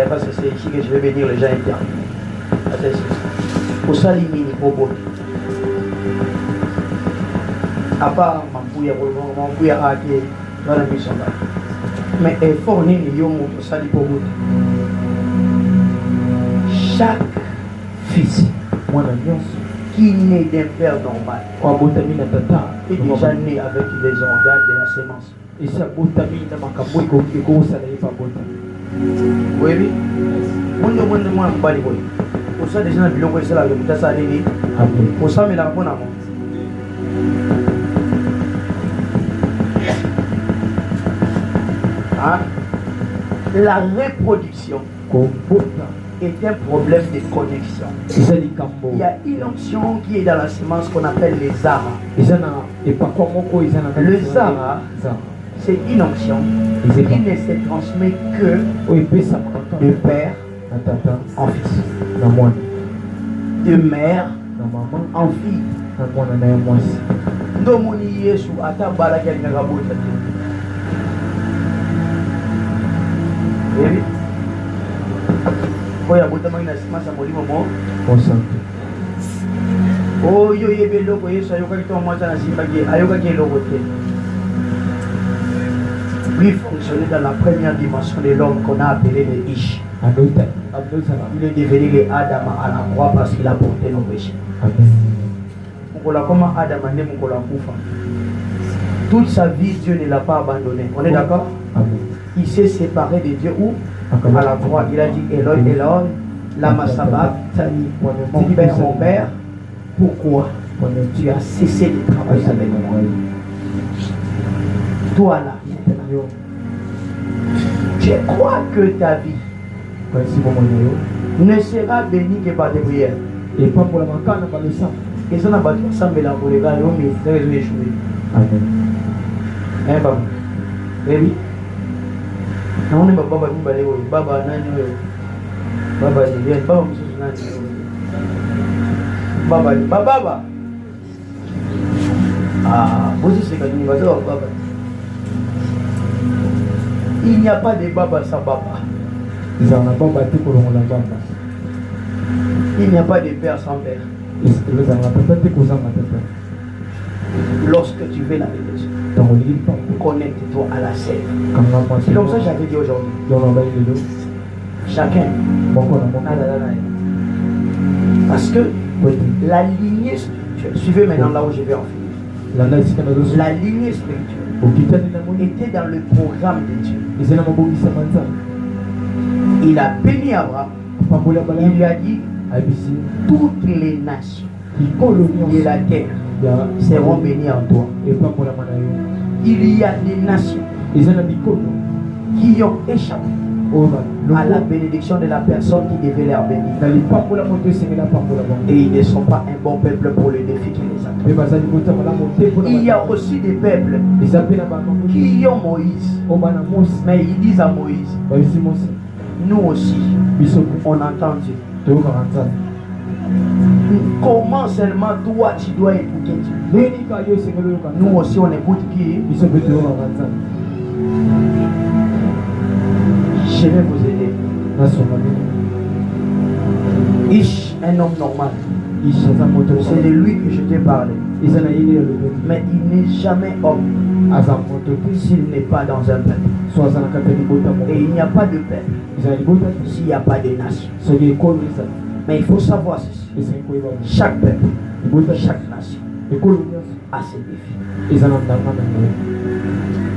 Speaker 1: Parce que c'est ici que je vais bénir les gens internes. Pour ça, il à part Mampouya Ake dans la mission. Mais effort n'est pas pour ça. Chaque fils qui naît d'un père normal est déjà né avec les organes de la sémence. Oui, oui. Pour ça, déjà, le bilan c'est la réputation à l'année. Pour ça, mais la bonne amour. La reproduction est un problème de connexion. Il y a une onction qui est dans la semence qu'on appelle les zara. Le zara, c'est une onction qui ne se transmet que de père en fils, de mère en fille. Oui. Oya botama ina simasa molimo mo.
Speaker 3: Concentré.
Speaker 1: Oh yo yebe loko yeso ayoka kito mwata na simba ki ayoka ki loko te. Lui fonctionnait dans la première dimension de l'homme qu'on a appelé le Ish. Il est devenu le Adam à la croix parce qu'il a porté nos péchés. Mukola comment Adam a né mukola kufa. Toute sa vie, Dieu ne l'a pas abandonné. On est d'accord? Il s'est séparé de Dieu où? À la croix. Il a dit Eloi, Eloi, lama sabachthani. Mon père, pourquoi tu as cessé de travailler avec moi? Toi là, maintenant, je crois que ta vie ne sera bénie que par des prières.
Speaker 3: Et pas pour la mancane, par le sang.
Speaker 1: Et ça n'a pas de sang, mais la pour les gars, ils ont échoué.
Speaker 3: Amen.
Speaker 1: Hein, Baba? Eh oui. Non, on est Baba, Baba, Nani, Baba, Baba, Baba, Baba. Ah, vous aussi, c'est quand il va dire Baba. Il n'y a pas de Baba sans Baba.
Speaker 3: Il
Speaker 1: n'y a pas de père sans père. Lorsque tu veux la révélation, connecte-toi à la scène. C'est comme ça que j'avais dit aujourd'hui. Chacun. Parce que la lignée spirituelle, suivez maintenant là où je vais en finir. La lignée spirituelle était dans le programme de Dieu. Il a béni Abraham. Il lui a dit toutes les nations de la terre seront bénies en toi. Il y a des nations qui ont échappé à la bénédiction de la personne qui devait leur bénir. Et ils ne sont pas un bon peuple pour le défi qui les attend. Il y a aussi des peuples qui ont Moïse, mais ils disent à Moïse, nous aussi, on entend Dieu. Comment seulement toi tu dois écouter Dieu? Nous aussi on écoute qui? Je vais vous aider. Ish, un homme normal. C'est de lui que je t'ai parlé. Mais il n'est jamais homme s'il n'est pas dans un peuple. Et il n'y a pas de peuple s'il n'y a pas de nation. Mais il faut savoir ceci. Chaque peuple, chaque nation a ses défis.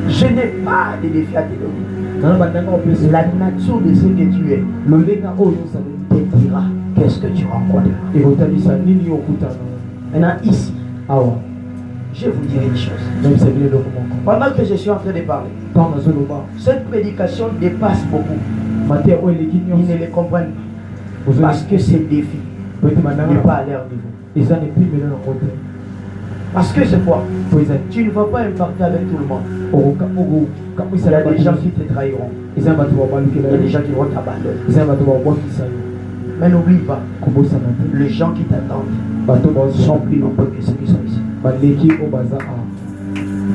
Speaker 1: Je n'ai pas de défis à te donner. La nature de ce que tu es te dira qu'est-ce que tu rencontres. Maintenant ici, je vous dirai une chose. Pendant que je suis en train de parler, cette prédication dépasse beaucoup. Ils ne les comprennent pas. Parce que ces défis ne sont pas à leur niveau. Parce que c'est quoi? Tu ne vas pas imparter avec tout le monde. Il y a des gens qui te trahiront. Il y a des gens qui vont t'abandonner. Mais n'oublie pas, les gens qui t'attendent sont plus nombreux que ceux qui sont ici.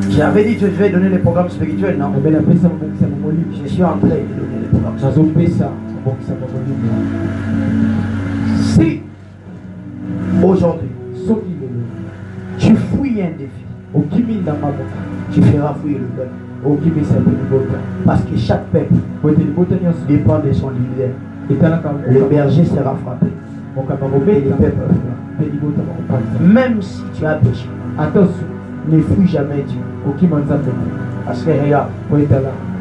Speaker 1: J'avais dit que je vais donner les programmes spirituels, non? Je suis en train de donner les programmes spirituels. Si aujourd'hui tu fouilles un défi, tu feras fouiller le peuple. Parce que chaque peuple dépend de son leader. Le berger sera frappé. Et le peuple fera. Même si tu as péché, ne fouille jamais Dieu. Parce que regarde,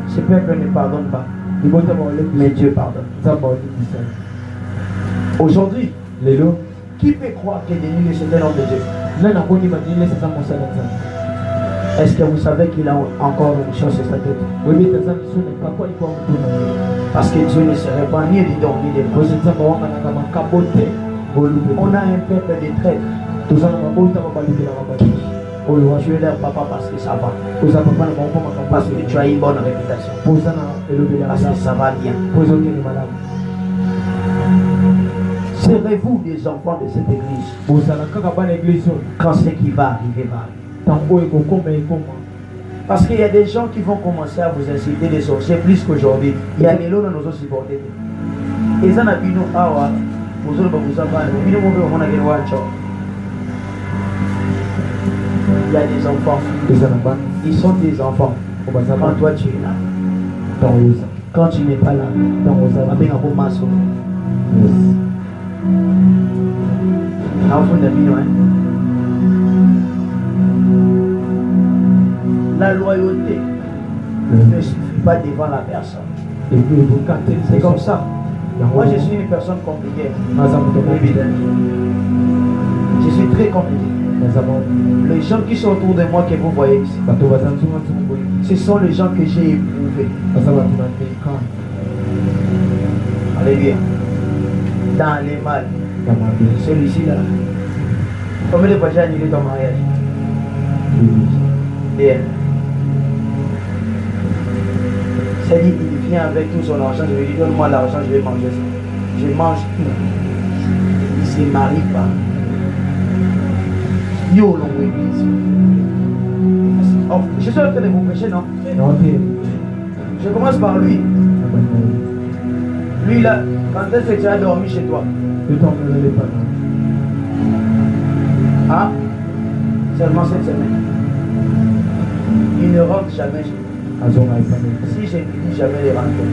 Speaker 1: ce peuple ne pardonne pas. Mais Dieu pardonne. Aujourd'hui, qui peut croire que Denis est un homme de Dieu? Est-ce que vous savez qu'il a encore une chose sur sa tête? Parce que Dieu ne serait pas ni évident ni des choses. On a un peuple de traîtres. Tu es leur papa parce que ça va. Parce que tu as une bonne réputation. Parce que ça va bien. Serez-vous des enfants de cette église? Quand ce qui va arriver va arriver. Parce qu'il y a des gens qui vont commencer à vous inciter des sorciers plus qu'aujourd'hui. Il y a des gens qui nous ont supportés. Et ça n'a pas nous awa. Vous avez vous avez il y a des enfants. Ils sont des enfants. Quand toi tu es là. Quand tu n'es pas là. Avec un beau masque. La loyauté ne suffit pas devant la personne. C'est comme ça. Moi je suis une personne compliquée. Je suis très compliqué. Les gens qui sont autour de moi que vous voyez ici, ce sont les gens que j'ai éprouvés. Alléluia. Dans les mal. Celui-ci là. Combien de fois j'ai annulé ton mariage? Bien. C'est-à-dire il vient avec tout son argent, je lui dis donne-moi l'argent, je vais manger ça. Je mange tout. Il ne se marie pas. Yo l'on église. Oh, je suis en train de vous prêcher, non? Je commence par lui. Lui là, quand est-ce que tu as dormi chez toi? Ah, seulement cette semaine. Il ne rentre jamais chez moi. Si je ne dis jamais les rentrer.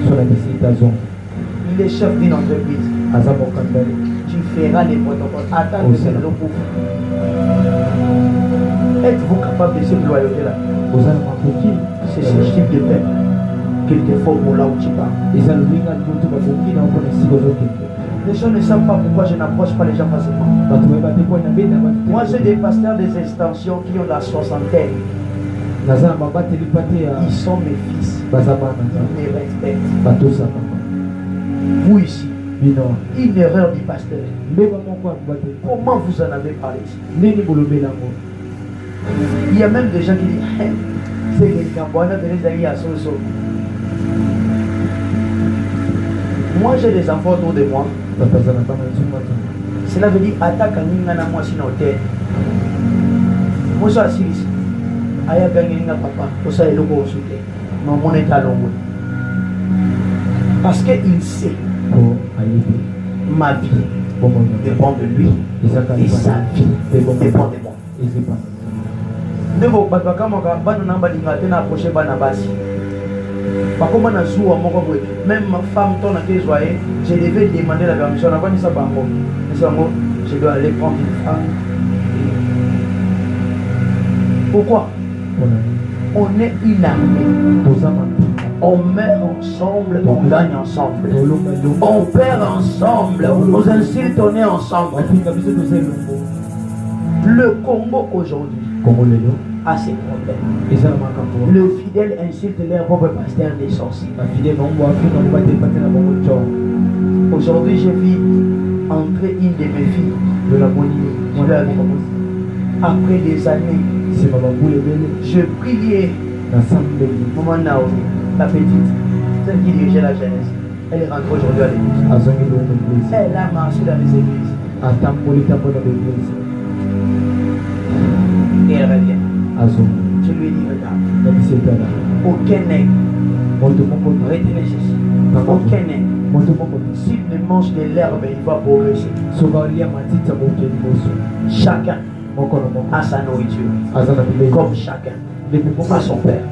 Speaker 1: Il est chef d'une entreprise. Tu feras les protocoles. Attends que c'est le pour. Êtes-vous capable de cette loyauté là? C'est ce type de peuple qu'il te faut pour là où tu pars. Les gens ne savent pas pourquoi je n'approche pas les gens facilement. Moi j'ai des pasteurs des extensions qui ont la soixantaine. Ils sont mes fils. Ils me respectent. Vous ici, une erreur du pasteur. Comment vous en avez parlé ici? Il y a même des gens qui disent c'est quelqu'un bon, à Soso. Moi j'ai des enfants autour de moi. Cela veut dire attaque à Ningana moi sinon terre. Moi je suis ici. Aya gagné papa, pour ça il est consulté. Non, mon état long. Parce qu'il sait ma vie dépend de lui et sa vie dépend de moi. De vos même ma femme, je devais demander la permission. Je dois aller prendre une femme. Pourquoi? On est une armée. On meurt ensemble, on gagne ensemble. On perd ensemble, on nous insulte, on est ensemble. Le Congo aujourd'hui a ses problèmes. Le fidèle insulte leur propre pasteur des sorciers. Aujourd'hui, j'ai vu entrer une de mes filles de la Bolivie. Après des années, je priais. Maman Naomi, la petite, celle qui dirigeait la jeunesse, elle est rentrée aujourd'hui à l'église. Elle a marché dans les églises. Et elle revient. Je lui ai dit, regarde, aucun nègre, retenez ceci, aucun nègre, s'il ne mange de l'herbe, il va progresser. Chacun a sa nourriture, comme chacun a son père.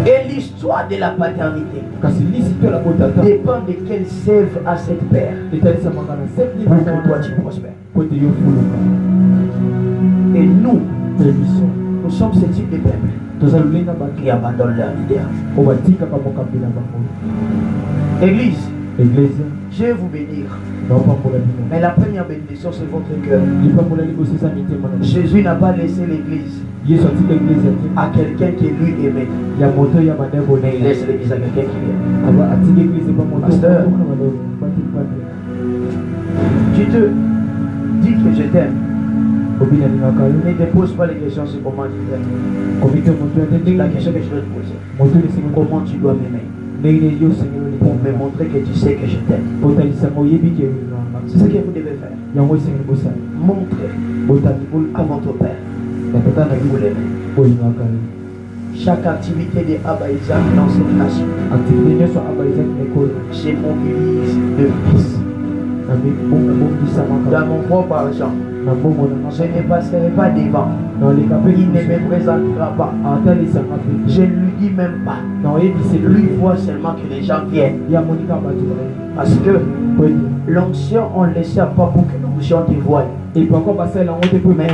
Speaker 1: Et l'histoire de la paternité dépend de quelle sève à cette père pour que toi tu prospères. Et nous sommes ce type de peuple qui abandonne leur leader. Église, je vais vous bénir. Mais la première bénédiction, c'est votre cœur. Jésus n'a pas laissé l'église à quelqu'un qui lui aimait. Mais il laisse l'église à quelqu'un qui aime. Pasteur, tu te dis que je t'aime. Ne dépose pas les questions sur comment tu t'aimes. La question que je dois te poser, comment tu dois m'aimer pour me montrer que tu sais que je t'aime. C'est ce que vous devez faire. Montrez à votre père vous l'aimez. Chaque activité de Abba Isaac dans cette nation, je mobilise le Fils. Dans mon propre argent, je ne passerai pas devant. Il ne me présentera pas. Je ne lui dis même pas. Lui voit seulement que les gens viennent. Parce que l'onction, on ne le sert pas pour que l'onction te voie. Mais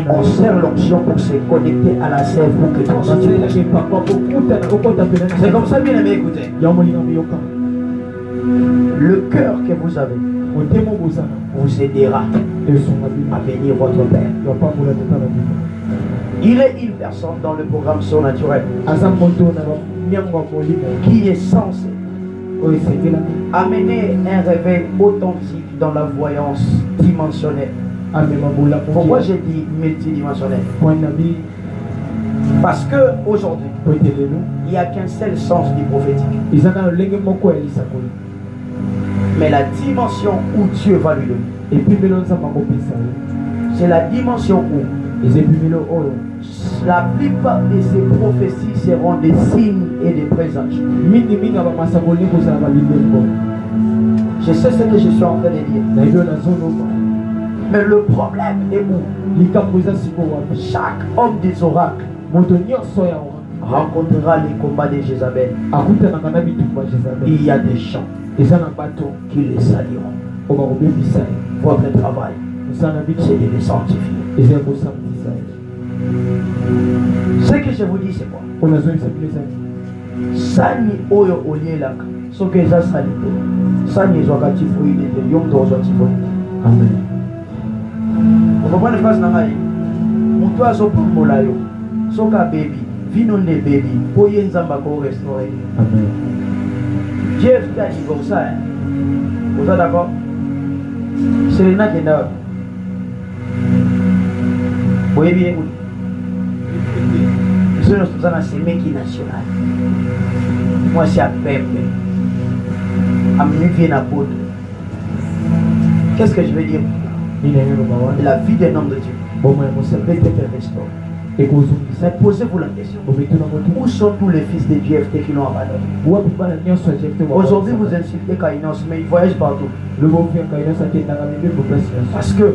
Speaker 1: on sert l'onction pour se connecter à la sève pour que ton c'est comme ça, bien aimé, écoutez. Le cœur que vous avez vous aidera à bénir votre Père. Il est une personne dans le programme surnaturel qui est censé amener un réveil authentique dans la voyance dimensionnelle. Pourquoi j'ai dit multidimensionnel? Parce que aujourd'hui, il n'y a qu'un seul sens du prophétique. Mais la dimension où Dieu va lui donner, c'est la dimension où la plupart de ces prophéties seront des signes et des présages. Je sais ce que je suis en train de dire. Mais le problème est où chaque homme des oracles rencontrera les combats de Jézabel. Il y a des gens qui les saliront. Votre travail, c'est de les sanctifier. Ce que je vous dis, c'est quoi? Sani oyo olielaka. Ce que ça salite. Sani zoka tifoide de yom dozo tifoide. Amen. Vous comprenez pas ce que je veux dire? Pambola yo. Soka baby. Vinon de baby. Poye nzamba ko restaurer. Amen. Jeff t'a dit comme ça. Vous êtes d'accord? C'est là qui est là. Vous voyez bien? Nous sommes dans un séméki national. Moi, c'est à peuple. À me à poudre. Qu'est-ce que je veux dire? La vie d'un homme de Dieu. peut être restauré. Mais posez-vous la question. Où sont tous les fils de GFT qui l'ont abandonné? Aujourd'hui vous insultez Kainos, mais il voyage partout. Parce que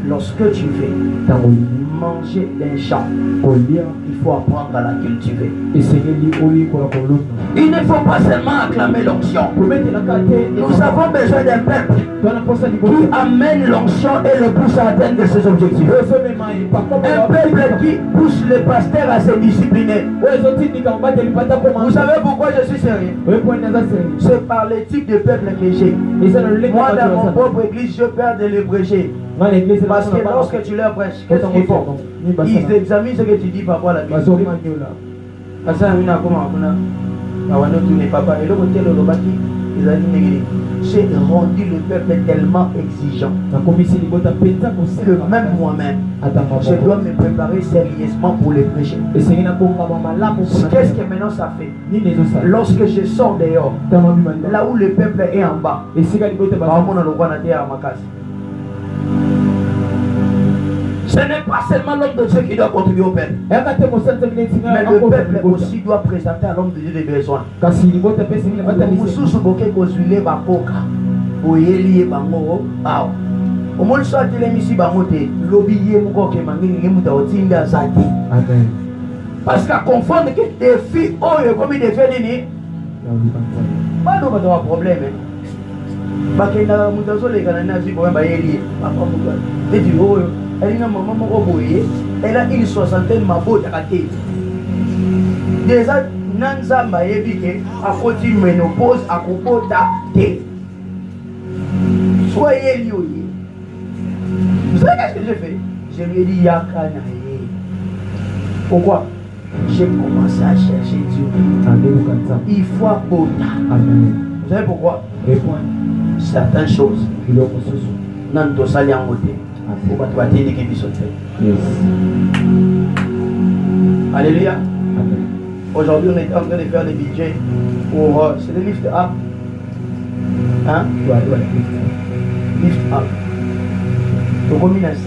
Speaker 1: lorsque tu veux manger d'un champ, il faut apprendre à la cultiver. Il ne faut pas seulement acclamer l'onction. Nous avons besoin d'un peuple qui amène l'onction et le pousse à atteindre ses objectifs. Un peuple qui pousse le pasteur à se discipliner. Vous savez pourquoi je suis sérieux? C'est par le type de peuple que j'ai. Moi dans mon propre église, je perds de les prêcher. Parce que lorsque tu leur prêches, qu'est-ce qu'ils font? Ils examinent ce que tu dis par rapport à la Bible. J'ai rendu le peuple tellement exigeant que même moi-même, je dois me préparer sérieusement pour les prêcher. Qu'est-ce que maintenant ça fait? Lorsque je sors dehors, là où le peuple est en bas, ce n'est pas seulement l'homme de Dieu qui doit contribuer au peuple, mais le peuple aussi doit présenter à l'homme de Dieu des besoins. Parce qu'à confondre que des filles comme des filles, pas de problème. Elle a une soixantaine de ratés. Déjà, Nanzamba évité à côté de ménopause à propos d'AT. Soyez liés. Vous savez qu'est-ce que j'ai fait? Je lui ai dit Yakanaye. Pourquoi? J'ai commencé à chercher Dieu. Il faut apporter. Vous savez pourquoi? Certaines choses. Nanto Saliangote. Alléluia. Aujourd'hui, on est en train de faire des budgets pour c'est le lift up. Hein? Lift up. Donc, on a $5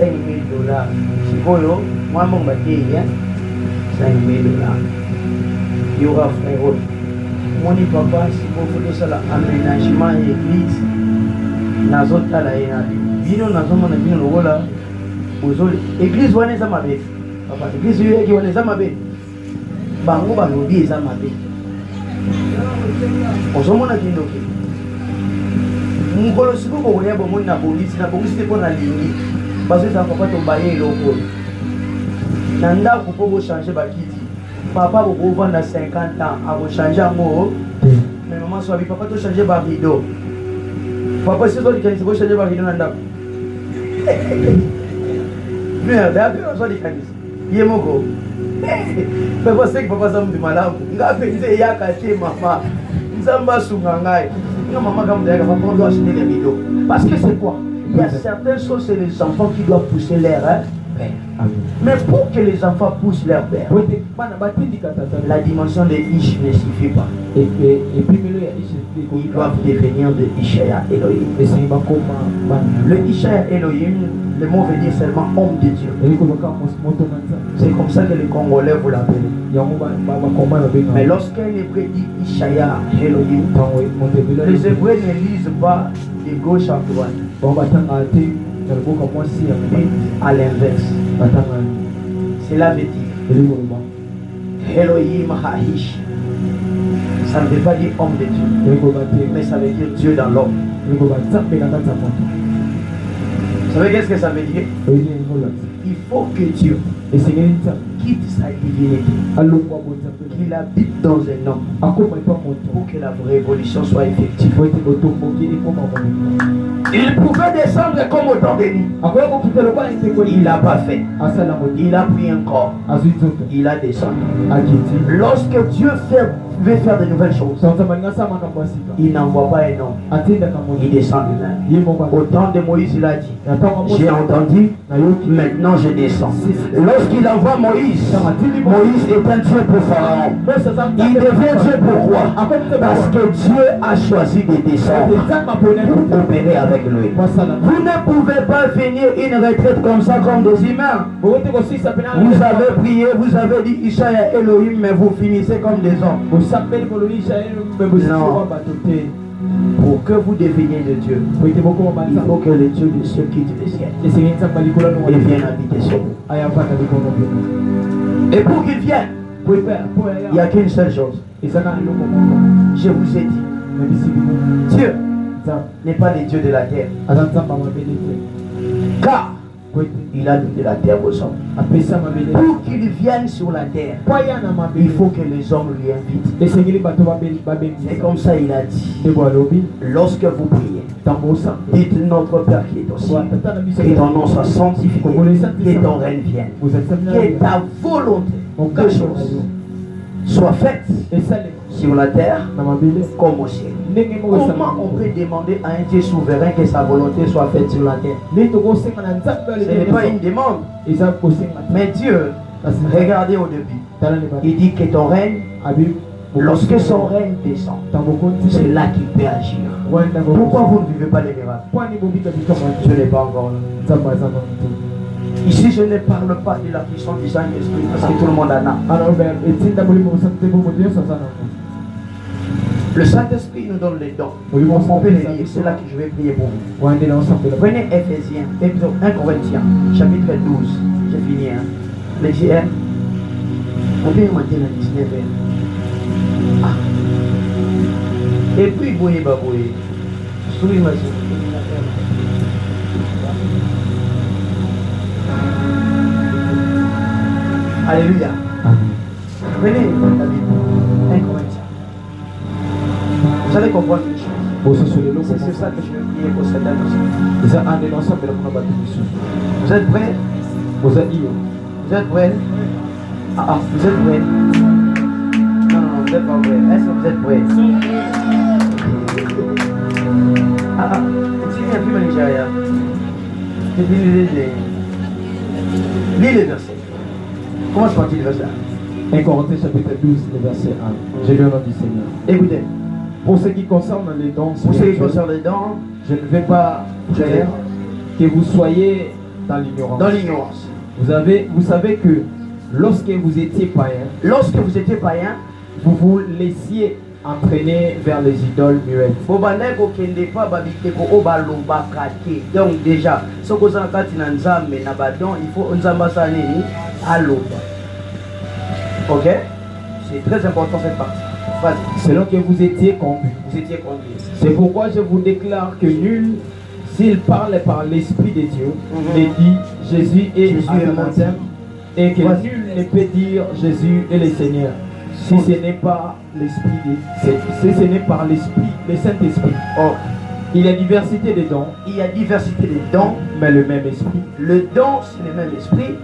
Speaker 1: 000. Moi, mon bâti, 5 000 $. Il y aura frère. Mon papa, si vous voulez ça, l'aménagement et l'église, Nazota la Bino Nazoma Nabino Lola, l'église, vous avez ma bête. Papa, l'église, vous avez ma bête. Bango, Banobi, et ma bête. On se montre à Dinoki. Mon colosse, vous voyez, bon, na police, c'est pour la ligne. Parce que ça ne va pas tomber le loco. Nanda, vous pouvez changer Bakiti. Papa, vous pouvez vendre à 50 ans, à vous changer un mot. Mais maman, soit papa, tu changer par rideau. Papa, c'est toi qui as changer par rideau. Nanda. Merde, d'ailleurs, on soit des canis. Il est mon go. Papa, c'est que papa, ça me dit malade. Il a fait des yakaché, maman. Nzamba Sungangai. Non, maman, comme d'ailleurs, papa, on doit acheter les rideaux. Parce que c'est quoi? Il y a certaines choses, c'est les enfants qui doivent pousser l'air. Hein? Mais pour que les enfants poussent leur père, la dimension de Ish ne suffit pas. Ils doivent devenir de Ishaya Elohim. Le Ishaya Elohim, le mot veut dire seulement homme de Dieu. C'est comme ça que les Congolais vous l'appellent. Mais lorsqu'un Hébreu dit Ishaya Elohim, les Hébreux ne lisent pas de gauche à droite. À l'inverse, cela veut dire Elohim Ha'ish. Ça ne veut pas dire homme de Dieu, mais ça veut dire Dieu dans l'homme. Vous savez qu'est-ce que ça veut dire? Il faut que Dieu quitte sa divinité, qu'il habite dans un homme pour que la révolution soit effective. Il pouvait descendre comme au temps de nuit. Il n'a pas fait. Il a pris un corps. Il a descendu. Lorsque Dieu veut faire de nouvelles choses, il n'envoie pas un homme. Il descend lui-même. Au temps de Moïse, il a dit, j'ai entendu, maintenant je descends. Lorsqu'il envoie Moïse, Moïse est un Dieu pour Pharaon. Il devient Dieu pourquoi? Parce que Dieu a choisi de descendre pour opérer avec lui. Vous ne pouvez pas finir une retraite comme ça comme des humains. Vous avez prié, vous avez dit Ishaya Elohim, mais vous finissez comme des hommes. Non. Pour que vous deveniez de Dieu, il faut que le Dieu de ceux quitte le ciel et vienne habiter sur vous. Et pour qu'il vienne, il n'y a qu'une seule chose. Je vous ai dit, Dieu n'est pas le Dieu de la terre, car il a donné la terre aux hommes. Pour qu'il vienne sur la terre, il faut que les hommes lui invitent. Et comme ça il a dit, lorsque vous priez, dites notre Père qui est au ciel, que ton nom soit sanctifié, que ton règne vienne, que ta volonté de choses soit faite sur la terre comme au ciel. Comment on peut demander à un Dieu souverain que sa volonté soit faite sur la terre? Ce n'est pas une demande. Mais Dieu, regardez au début, il dit que ton règne, lorsque son règne descend, c'est là qu'il peut agir. Pourquoi vous ne vivez pas les miracles? Je n'ai pas encore là. Ici, je ne parle pas de la puissance du Saint-Esprit parce que tout le monde en a. Le Saint-Esprit nous donne les dons. On peut les lire, c'est là que je vais prier pour vous. Prenez Ephésiens, 1 Corinthiens, chapitre 12. J'ai fini. Hein. Les GR. On peut remonter la 19. Ah. Et puis, bouillez, babouillez. Souris-moi. Alléluia. Prenez la Bible. 1 Corinthiens. Vous allez comprendre une chose. C'est sur ça que je vais prier pour cette année. Vous êtes prêts? Vous êtes prêts? Ah, vous êtes prêts? Non, vous n'êtes pas prêts. Est-ce que vous êtes prêts? Ah, c'est un film Nigeria. Lis le verset. Comment se passe-t-il le verset?
Speaker 3: 1 Corinthiens chapitre 12, le verset 1. J'ai lu au nom du Seigneur.
Speaker 1: Écoutez.
Speaker 3: Pour ce qui concerne les dons,
Speaker 1: je
Speaker 3: ne vais pas dire que vous soyez dans l'ignorance.
Speaker 1: Dans l'ignorance.
Speaker 3: Vous savez que lorsque vous étiez païen, vous vous laissiez entraîner vers les idoles muettes.
Speaker 1: Donc déjà, ce que vous avez il faut ok? C'est très important cette partie.
Speaker 3: Selon que vous étiez conduit. C'est pourquoi je vous déclare que nul, s'il parle par l'Esprit de Dieu, ne dit Jésus est anathème, et que nul ne peut dire Jésus est le Seigneur, si ce n'est pas l'Esprit, si ce n'est par l'Esprit, le Saint-Esprit.
Speaker 1: Or,
Speaker 3: il y a diversité de dons. Mais le même Esprit.
Speaker 1: Le don, c'est le même Esprit.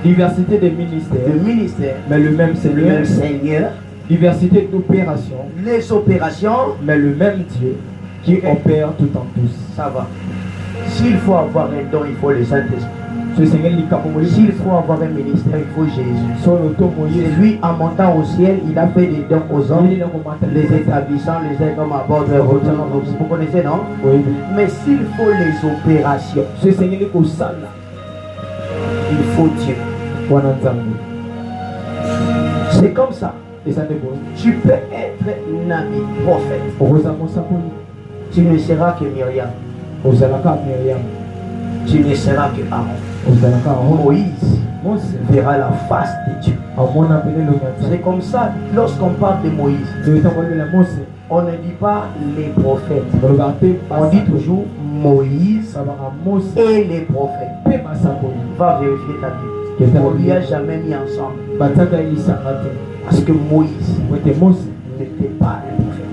Speaker 3: Diversité de ministères. Mais le même Seigneur. Diversité d'opérations.
Speaker 1: Les opérations.
Speaker 3: Mais le même Dieu qui opère tout en tous.
Speaker 1: Ça va. S'il faut avoir un don, il faut le Saint-Esprit.
Speaker 3: S'il
Speaker 1: faut avoir un ministère, il faut Jésus. C'est lui, en montant au ciel, il a fait des dons aux hommes, les établissant, les aide comme à bord de vous connaissez, non?
Speaker 3: Oui.
Speaker 1: Mais s'il faut les opérations, il faut Dieu. C'est comme ça.
Speaker 3: Et ça dépose.
Speaker 1: Tu peux être Nabi, prophète. Tu ne seras que Myriam. Tu ne seras que Aaron. Moïse verra la face de Dieu. C'est comme ça, lorsqu'on parle de Moïse, on ne dit pas les prophètes. On dit toujours Moïse et les prophètes. Va vérifier ta Bible. On ne lui a jamais mis ensemble. Parce que Moïse n'était pas un prophète.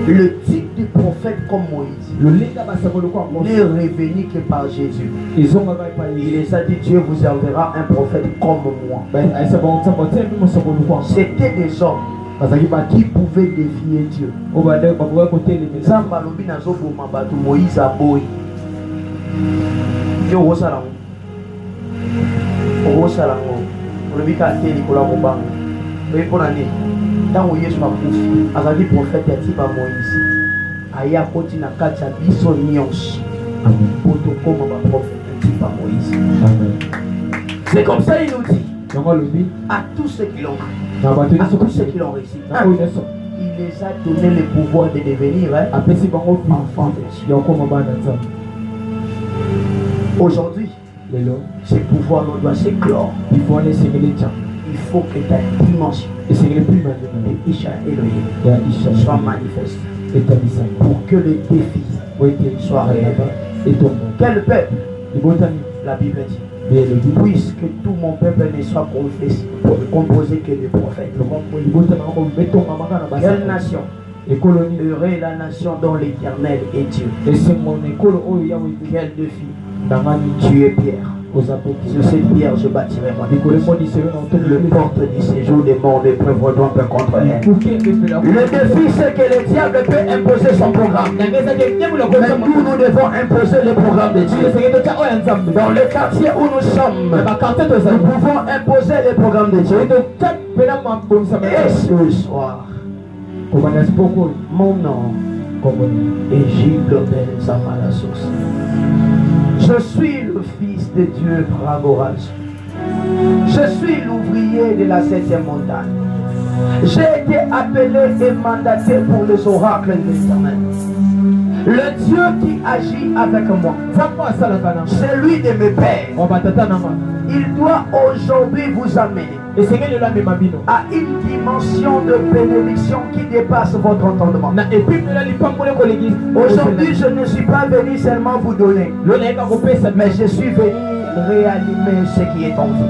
Speaker 1: Le type de prophète comme Moïse n'est revenu que par Jésus. Il les a dit, Dieu vous enverra un prophète comme moi. C'était des hommes qui pouvaient défier Dieu. Moïse a boy. Tant que Yesu akufi azali prophète ya tiba Moïse aya koti na kati ya biso nyonso poto koma ba prophète ya tiba Moïse. C'est comme ça il nous dit à tous ceux qui l'ont réussi, il les a donné le pouvoir de devenir enfants de Dieu. Aujourd'hui ce pouvoir doit s'éclore. Il faut que ta dimension de Isha Elohim soit manifeste pour que le défi soit réel. Quel peuple? La Bible dit, puisque tout mon peuple ne soit composé que de prophètes. Quelle nation? Heureux est la nation dont l'Éternel est Dieu. Quel défi? Tu es Pierre. Sur cette pierre je bâtirai mon église. Le porte du séjour des morts ne prévaudront pas contre elle. Le défi c'est que le diable peut imposer son programme. Mais nous devons imposer le programme de Dieu. Dans le quartier où nous sommes, nous pouvons imposer le programme de Dieu. Et ce soir, mon nom est Gilles Lopel Zamalasos. Je suis le fils de Dieu Pragoras. Je suis l'ouvrier de la 7e montagne. J'ai été appelé et mandaté pour les oracles de l'Éternel. Le Dieu qui agit avec moi, celui de mes pères, il doit aujourd'hui vous amener à une dimension de bénédiction qui dépasse votre entendement. Aujourd'hui, je ne suis pas venu seulement vous donner, mais je suis venu réanimer ce qui est en vous.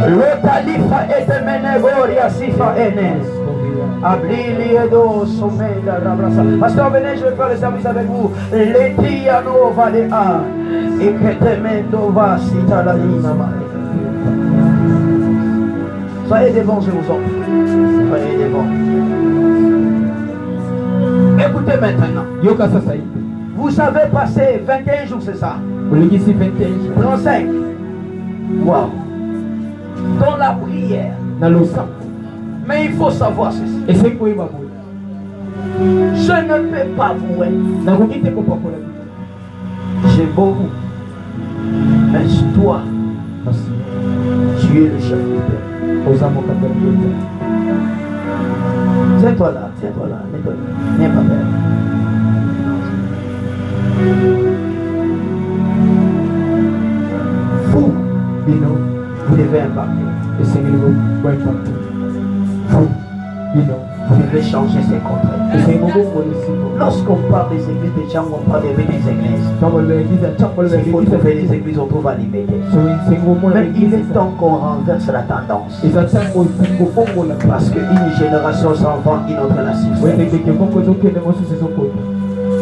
Speaker 1: Le talifa est menegoria sifa enes. Abrili edo sommeil rabrasa. Pasteur, venez, je vais faire le service avec vous. Letiano valea. Et que temendo va sita la lima. Soyez devant, je vous en prie. Soyez devant. Écoutez maintenant. Vous avez passé 21 jours, c'est ça? 35. Wow. Dans la prière. Mais il faut savoir ceci. Je ne peux pas vous aider. J'ai beaucoup. Mais toi, tu es le chef du père. Tiens-toi là, tiens-toi là. Viens pas père. Vous, vous devez impacter. Vous devez changer ces contrats. Lorsqu'on parle des églises des gens, on parle des églises. S'il faut trouver les églises, on trouve à l'immédiat. Mais il est temps qu'on renverse la tendance. Parce qu'une génération s'en va, une autre la suit.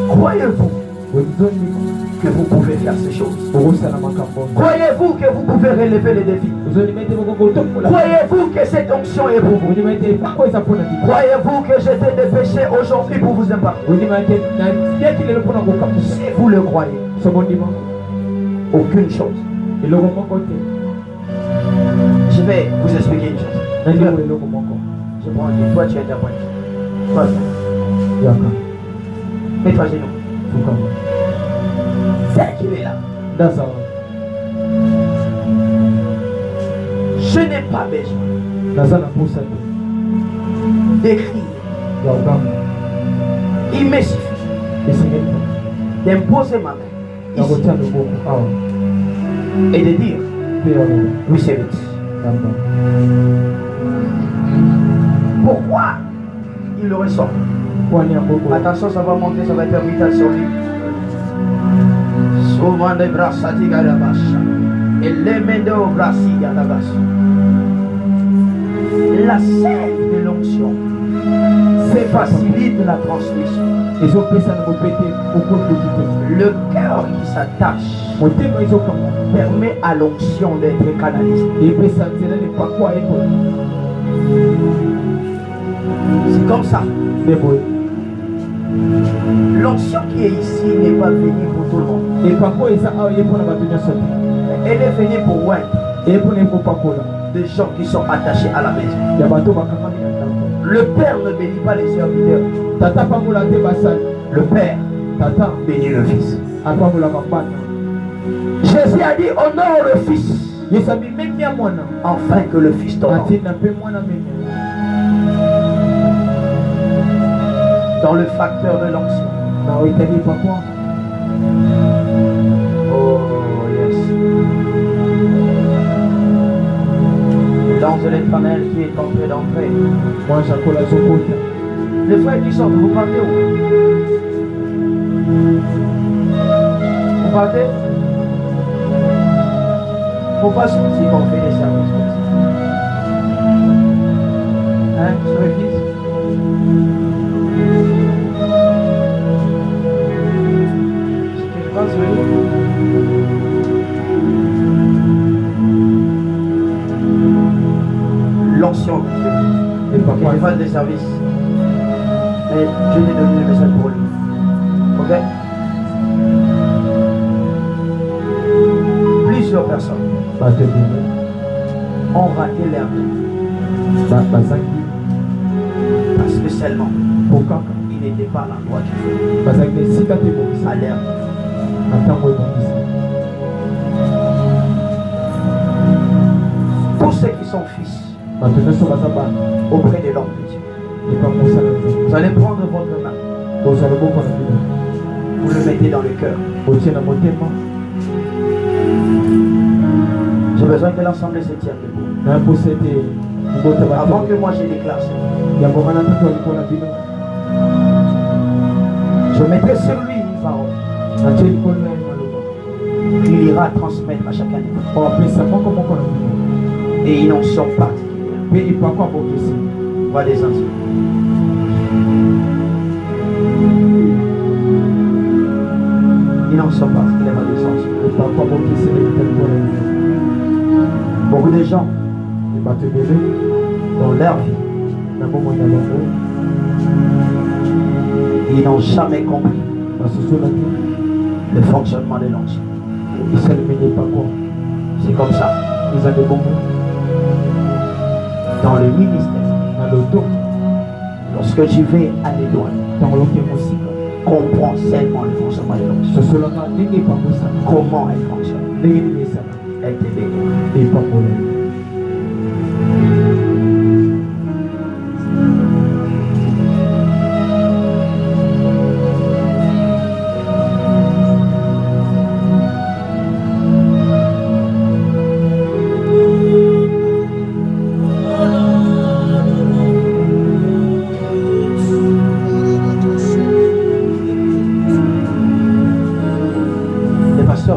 Speaker 1: Croyez-vous que vous pouvez faire ces choses? Croyez-vous que vous pouvez relever les défis? Croyez-vous que cette onction est pour vous? Croyez-vous que j'étais dépêché aujourd'hui pour vous impacter? Si vous le croyez, aucune chose. Je vais vous expliquer une chose. Je prends un toi tu interprètes. Mets-toi à genoux. C'est qu'il est là. Je n'ai pas besoin d'écrire. Il me suffit d'imposer ma main ici et de dire recevez. Pourquoi il le ressort? Attention, ça va monter, ça va être vital sur lui. Souvent des bras satiga la vache. Et les mains de brassi à la vache. La sève de l'onction, c'est facilite la transmission. Le cœur qui s'attache permet à l'onction d'être canalisée. C'est comme ça. L'onction qui est ici n'est pas venue pour tout le monde. Elle est venue pour moi. Des gens qui sont attachés à la maison. Le Père ne bénit pas les serviteurs. Le Père bénit le Fils. Jésus a dit honore le Fils, afin que le Fils t'honore. Dans le facteur de l'onction. Oh yes. L'ange de l'Éternel qui est en train d'entrer. Les frères qui sortent, vous partez où? Vous partez? Faut pas sortir qu'on fait des services comme ça. Hein, sur l'église? L'onction de Dieu. Il fasse des services. Mais Dieu t'ai donné le message pour lui. Ok? Plusieurs personnes ont raté leur vie. Parce que seulement il n'était pas à l'endroit qu'il faut. À l'air. Tous ceux qui sont fils auprès de l'homme de Dieu, vous allez prendre votre main, vous le mettez dans le cœur. J'ai besoin que l'ensemble se tienne debout. Avant que moi je déclare ça, je mettrai sur lui une parole qu'il ira transmettre à chacun de vous. Et une onction particulière. Voix des anciens. Une onction particulière, voix des anciens. Beaucoup de gens dans leur vie, ils n'ont jamais compris le fonctionnement de l'onction. C'est comme ça. Dans le ministère, Lorsque tu veux aller loin, comprends seulement le fonctionnement de l'homme. Comment elle fonctionne. Elle te bénit.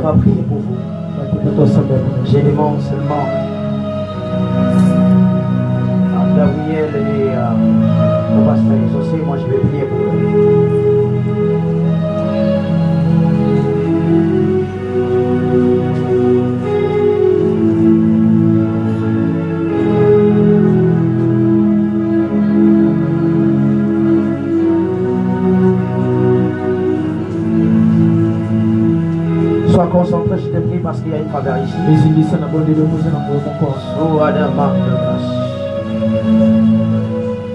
Speaker 1: Va prier pour vous. Je demande seulement à Gabriel et au pasteur aussi, moi je vais prier pour eux. Sois concentré, je te prie, parce qu'il y a une faveur ici.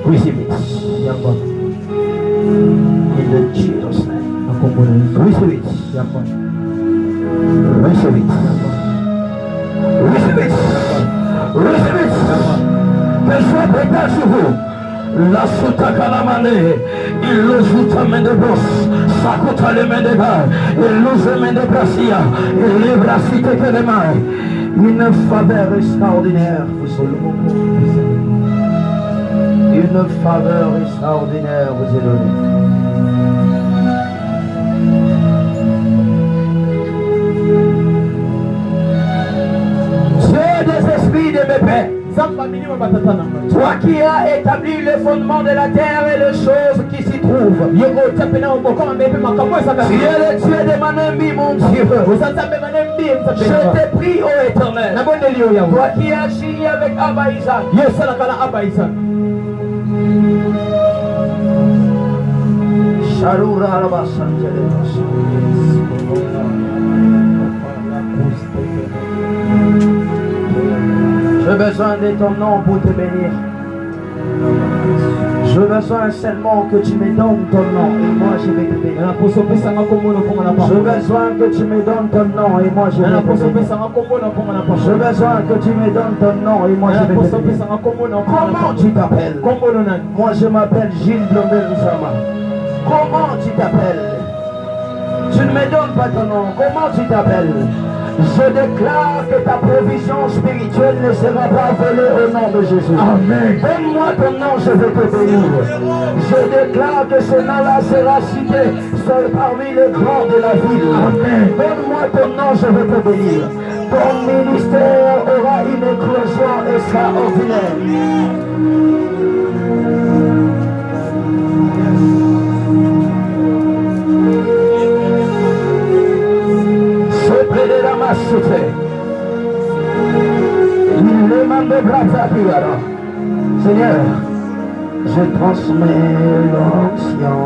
Speaker 1: Receive it. In the Jesus name. Receive it. Receive it. Receive it. Receive it. Que soit prêt sur vous. La suta calamane, il le joue à main de boss, sacuta les mains de gars, il nous main de gracia, il livre à cité que les mains. Une faveur extraordinaire vous est donnée. Une faveur extraordinaire vous est donnée. Dieu des esprits de mes pères, toi qui as établi le fondement de la terre et les choses qui s'y trouvent. Tu es le Dieu de mon ennemi, mon Dieu. Je te prie, ô Éternel. Toi qui as agi avec Abba Isaac. Sharura j'ai besoin de ton nom pour te bénir. J'ai besoin seulement que tu me donnes ton nom et moi je vais te bénir. J'ai besoin que tu me donnes ton nom et moi je vais te bénir. J'ai besoin que tu me donnes ton nom et moi je vais te bénir. Comment tu t'appelles? Moi je m'appelle Gilles Blondel-Zama. Comment tu t'appelles? Tu ne me donnes pas ton nom. Comment tu t'appelles? Je déclare que ta provision spirituelle ne sera pas volée au nom de Jésus. Amen. Donne-moi ton nom, je vais te bénir. Je déclare que ce nom-là sera cité seul parmi les grands de la ville. Amen. Donne-moi ton nom, je vais te bénir. Ton ministère aura une éclosion extraordinaire. Seigneur, je transmets l'onction,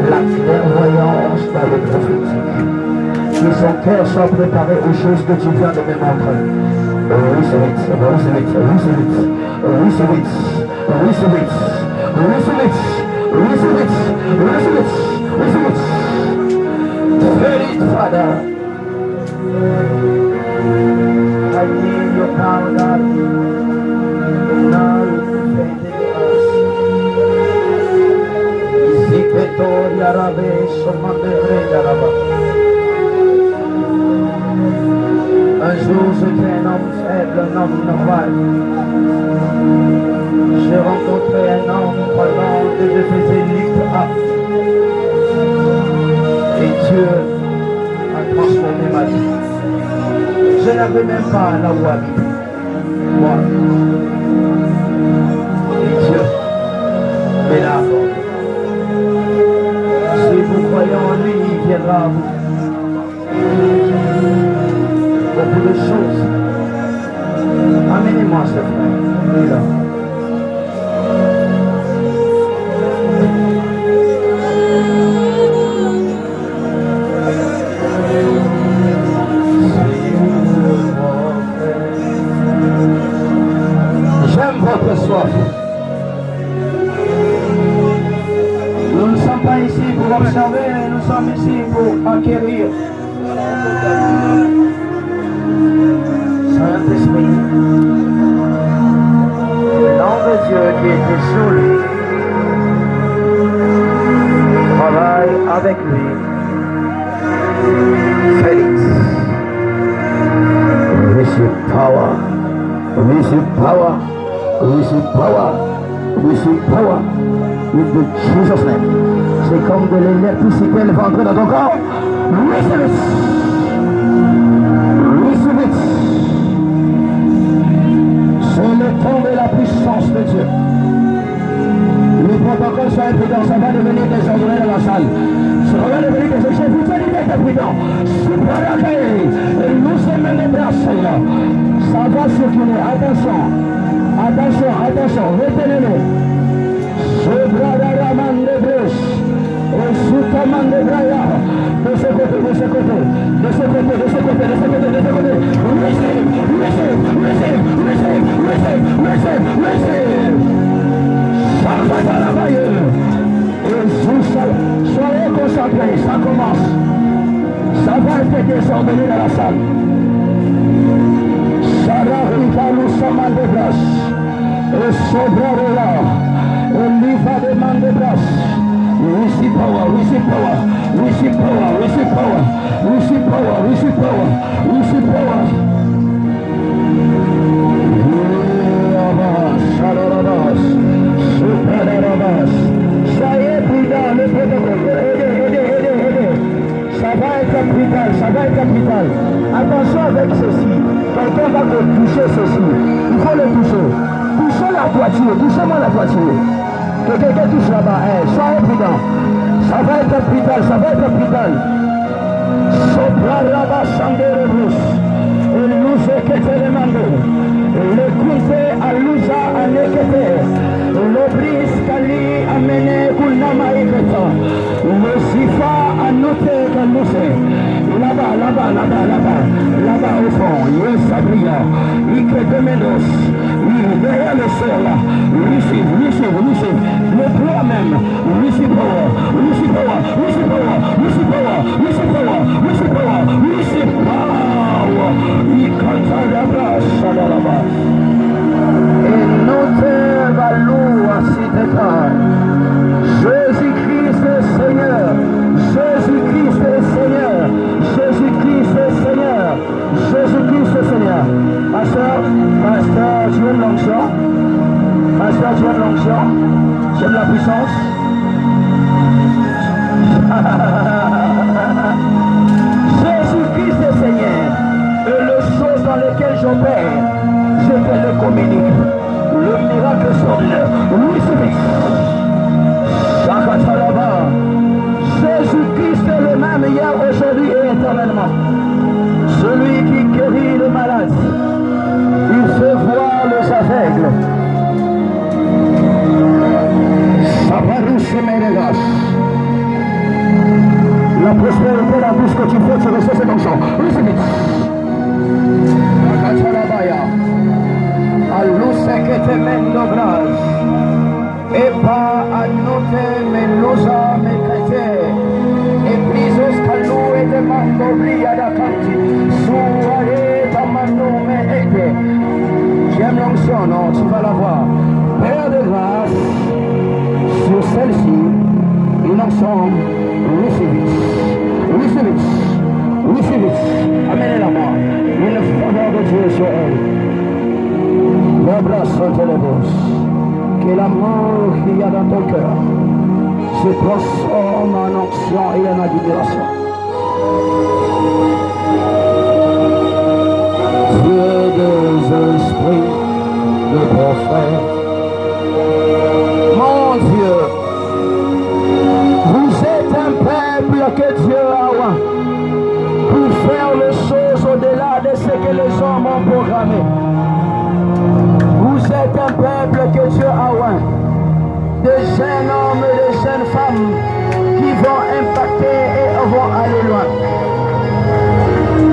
Speaker 1: la clairvoyance dans le prophétique. Que son cœur soit préparé aux choses que tu viens de me montrer. Receive it, receive it, receive it, receive it, receive it, receive it, receive it, receive it, receive it. Fill it, Father. I need your power, God. Now you faith in us. Ziketoria rabe somandere yaraba. Un jour j'étais un homme faible, un homme normal. J'ai rencontré un homme pendant que je faisais l'IPA. Et Dieu a transformé ma vie. Je n'avais même pas là où habiter. Moi. Et Dieu me l'a accordé. Si vous croyez en lui, il viendra à vous. Beaucoup de choses. Amenez-moi ce frère. Il est là. musique pour acquérir. Saint-Esprit, l'ange de Dieu qui était sur lui, travaille avec lui. Félix, receive power, receive power, receive power, receive power. In the Jesus name. C'est comme de l'électricité, elle va entrer dans ton corps. Receive it. Receive it. C'est le temps de la puissance de Dieu. Le protocole soit prudent, ça va devenir désordonné dans la salle. Ça va devenir des échecs. Vous tenez d'être prudent. Super accueilli. Et nous sommes les bras, Seigneur. Ça va circuler. Attention. Attention, attention. Retenez-le. Je brada la main de bouche. Et sous ta main de braya. De ce côté, de ce côté. De ce côté, de ce côté, de ce côté, de ce côté. Receive, receive, receive, receive, receive, receive, receive. Ça va dans la vaille. Et sous ça, soyez concentrés, ça commence. Ça va être désordonné dans la salle. Sarah Rivalou Saman de Bras. Et Sobra de là. Oliva de man de Bras. Receive power, receive power, receive power, receive power, receive power, receive power, receive power. Ça y est, prudent, le protocole. Aidez. Ça va être capital, ça va être capital. Attention avec ceci. Quelqu'un va te toucher ceci. Il faut le toucher. Touchez la toiture, touchez-moi la toiture. Que quelqu'un touche là-bas, soyez prudent. Ça va être capital, ça va être capital. Sopra là-bas, Sanderebus. Et nous fait que te demande. Le kunfe alusa anekete. L'obris kali amene kunama iketa. Le sifa anote kanuse. Là-bas, là-bas, là-bas, là-bas. Là-bas au fond, yes, Sabria. Ikete menos. Derrière le sol là. Receive, receive, receive. Le poids même. Receive power, receive power, receive power, receive power, receive power, receive power, receive power. Ikata là-bas, là-bas. Et nous te valons à Citeka. Jésus-Christ est Seigneur. Jésus-Christ est Seigneur. Jésus-Christ est Seigneur. Jésus-Christ est Seigneur. Pasteur, tu aimes l'onction? Pasteur, tu aimes l'onction? Tu aimes la puissance? Jésus-Christ est Seigneur. Et les choses dans lesquelles j'opère, je te le communique. Le miracle sonne. Oui, c'est Jésus-Christ est le même hier, aujourd'hui et éternellement. Celui qui guérit les malades. Il fait voir les aveugles. La prospérité, la bouche que tu fais, tu reçois cette onction. Recevez. Et pas à noter mes losa, mes chrétiens. Et prisos calou et demande d'oubli à la canti. Soirée, ta mano, mais aidez. J'aime l'onction, non, tu vas la voir. Père de grâce, sur celle-ci, une onction, receive it, receive it, receive it. Amenez-la moi, une faveur de Dieu sur elle. Les bras sont élevés. Que l'amour qu'il y a dans ton cœur se transforme en onction et en admiration. Dieu des esprits, de prophètes, mon Dieu, vous êtes un peuple que Dieu a oint pour faire les choses au-delà de ce que les hommes ont programmé. Vous êtes un peuple que Dieu a oint, de jeunes hommes et de jeunes femmes qui vont impacter et vont aller loin.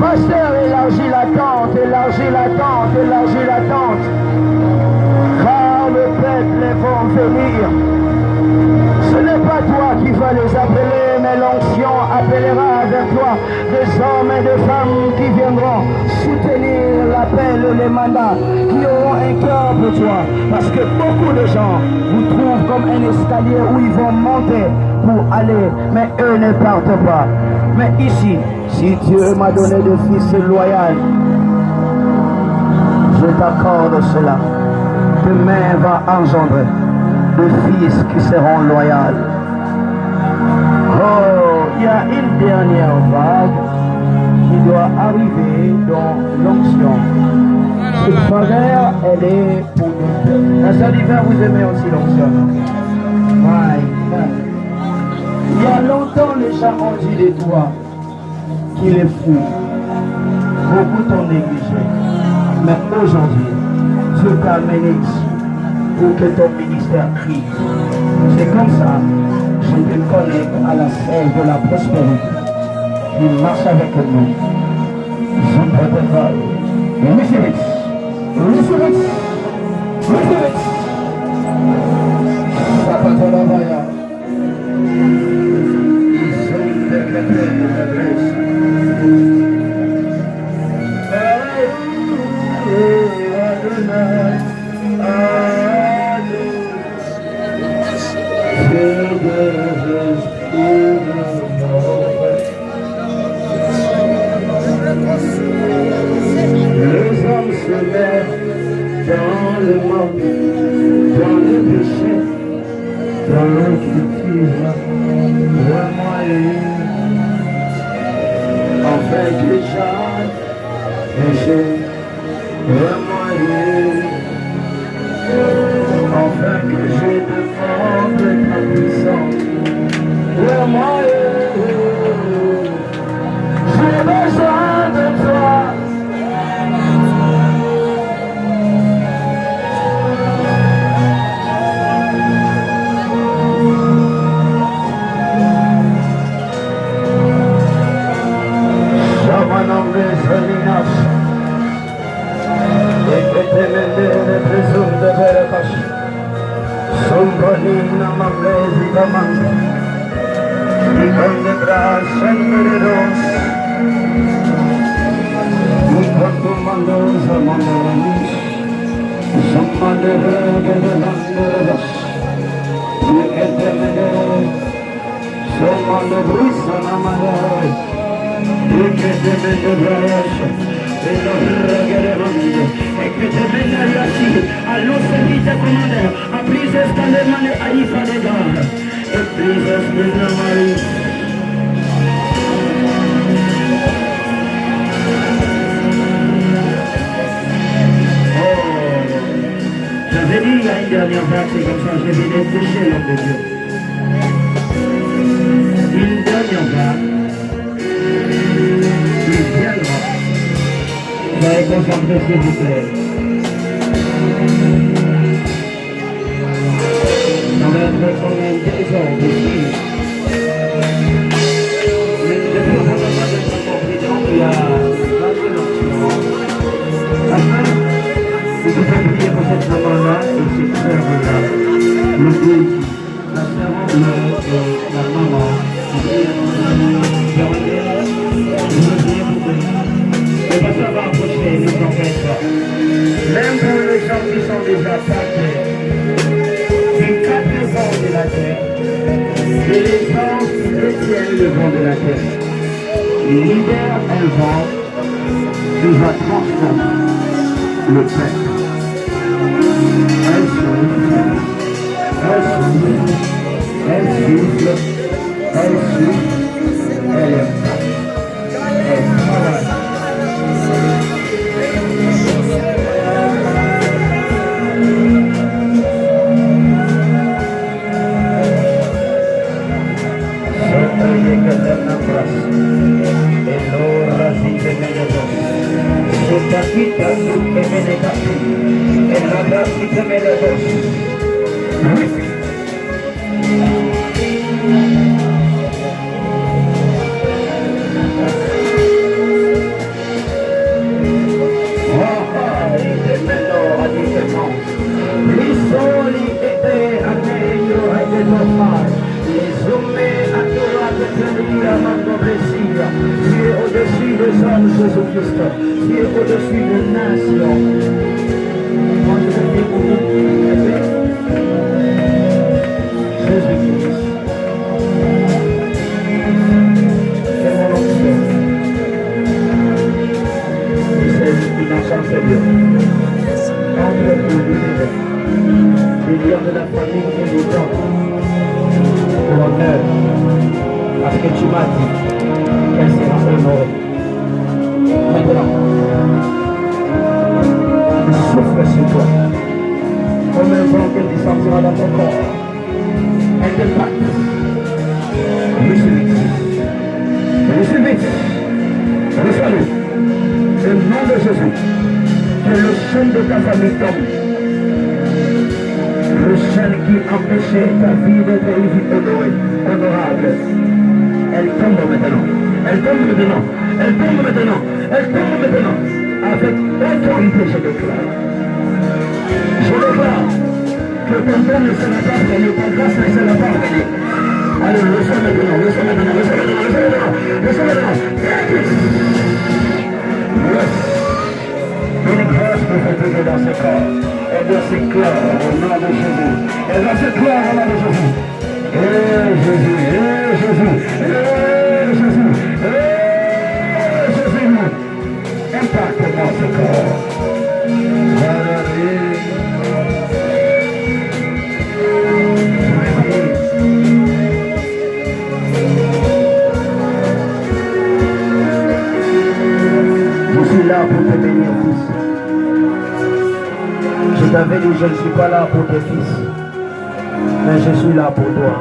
Speaker 1: Pasteur, élargis la tente, élargis la tente, élargis la tente. Car le peuple vont venir. Ce n'est pas toi qui vas les appeler, mais l'onction des femmes qui viendront soutenir l'appel, les mandats, qui auront un cœur pour toi. Parce que beaucoup de gens vous trouvent comme un escalier où ils vont monter pour aller, mais eux ne partent pas. Mais ici, si Dieu m'a donné des fils loyaux, je t'accorde cela. Demain va engendrer des fils qui seront loyaux. Oh, il y a une dernière vague qui doit arriver dans l'onction. Cette faveur, elle est pour nous. La salle d'hiver, vous aimez aussi l'onction. Il y a longtemps, les gens ont dit de toi qu'il est fou. Beaucoup t'ont négligé. Mais aujourd'hui, Dieu t'a amené ici pour que ton ministère crie. C'est comme ça, je te connecte à la scène de la prospérité qui marche avec nous. Je peux te faire. Receive it. Receive it. Receive it. Sapatalabaya. Ils sont décrétés de la grâce. Les hommes se mettent dans le monde, dans le péché, dans l'occultisme, vraiment enfin que les gens péchent, vraiment enfin que je demande ta puissance, vraiment j'ai besoin de toi. J'avais dit il y a une dernière vague, c'est comme ça, je vais défricher l'homme de Dieu. Une dernière vague, il viendra. Soyez concentrés s'il vous plaît. Ça va être comme un désordre ici. Mais depuis qu'on n'a pas d'être confident, il y a vous pouvez prier pour cette maman-là et cette sœur-là. Le Dieu, la sœur, la maman, le pasteur va approcher, ne vous en faites pas. Même pour les gens qui sont déjà partis des quatre vents de la terre, et les anges qui détiennent le vent de la terre, libère un vent qui va transformer le peuple. Elle souffle, elle aime ça. Elle travaille. Soyez que l'homme embrasse. Et l'ora si te menedos. Sotakita su que menegati. Et la grâce qui te menedos. Tu es au-dessus de Jésus-Christ, tu es au-dessus de nations. Moi, je vais dire pour vous, Jésus-Christ. C'est mon oncle. C'est innocent, Seigneur. Entre vous, les liens de la famille et les gens. Pour l'honneur. Parce que tu m'as dit qu'elle sera honorée. Maintenant, il souffle sur toi. Comme un vent qu'elle descendra dans ton corps. Elle te batte. Reçois vite. Reçois vite. Reçois-le. Au nom de Jésus. Que le chaîne de ta famille tombe. Le chaîne qui empêchait ta vie d'être une vie honorable. Elle tombe maintenant. Elle tombe maintenant. Elle tombe maintenant. Elle tombe maintenant. Avec autorité, je déclare. Je déclare que ton don ne sera pas freiné, ta grâce ne sera pas freinée. Allez, reçois maintenant, reçois maintenant, reçois maintenant, reçois maintenant, reçois maintenant. Yes. Une grâce prophétique dans ce corps. Elle doit s'éclore au nom de Jésus. Elle doit s'éclore au nom de Jésus. Jésus, Jésus, Jésus, Jésus, impacte-moi ce corps. Je suis là pour te bénir, fils. Je t'avais dit, je ne suis pas là pour tes fils, mais je suis là pour toi.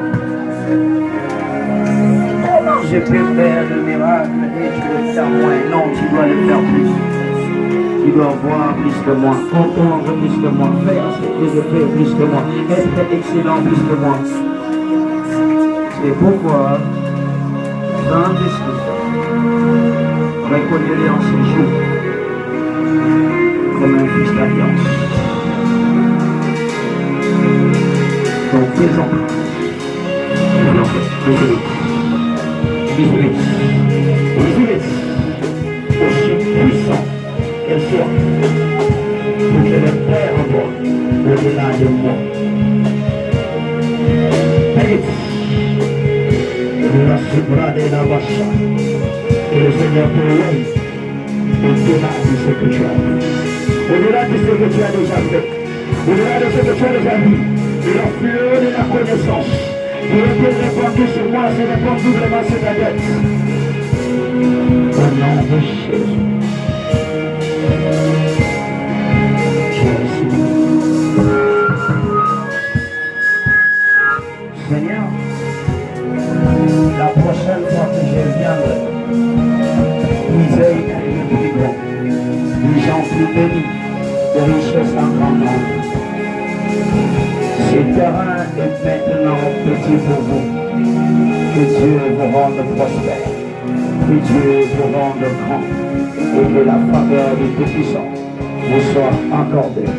Speaker 1: Comment je peux faire le miracle et tu le fais moins? Non, tu dois le faire plus. Tu dois voir plus que moi, entendre plus que moi, faire ce que je fais plus que moi, être excellent plus que moi. C'est pourquoi, dans l'esprit, reconnais-les en ce jour comme un fils d'alliance. Donc, présent, aussi puissant qu'elle soit, pour que le Père envoie au-delà de moi. La subra de la vache, que le Seigneur te règne au-delà de ce que tu as fait, au-delà de ce que tu as déjà fait, au-delà de ce que tu as déjà vu, de la fleur de la connaissance. Pour être répandu sur moi, c'est répondre doublement sur ta dette. Au nom de Jésus. Seigneur, la prochaine fois que je viendrai, misère et plus bon, les gens plus bénis, de richesse en grand nombre. Ce terrain est maintenant petit pour vous. Que Dieu vous rende prospère. Que Dieu vous rende grand. Et que la faveur du Tout-Puissant vous soit accordée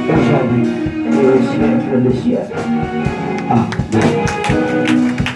Speaker 1: aujourd'hui et au siècle des siècles. Amen.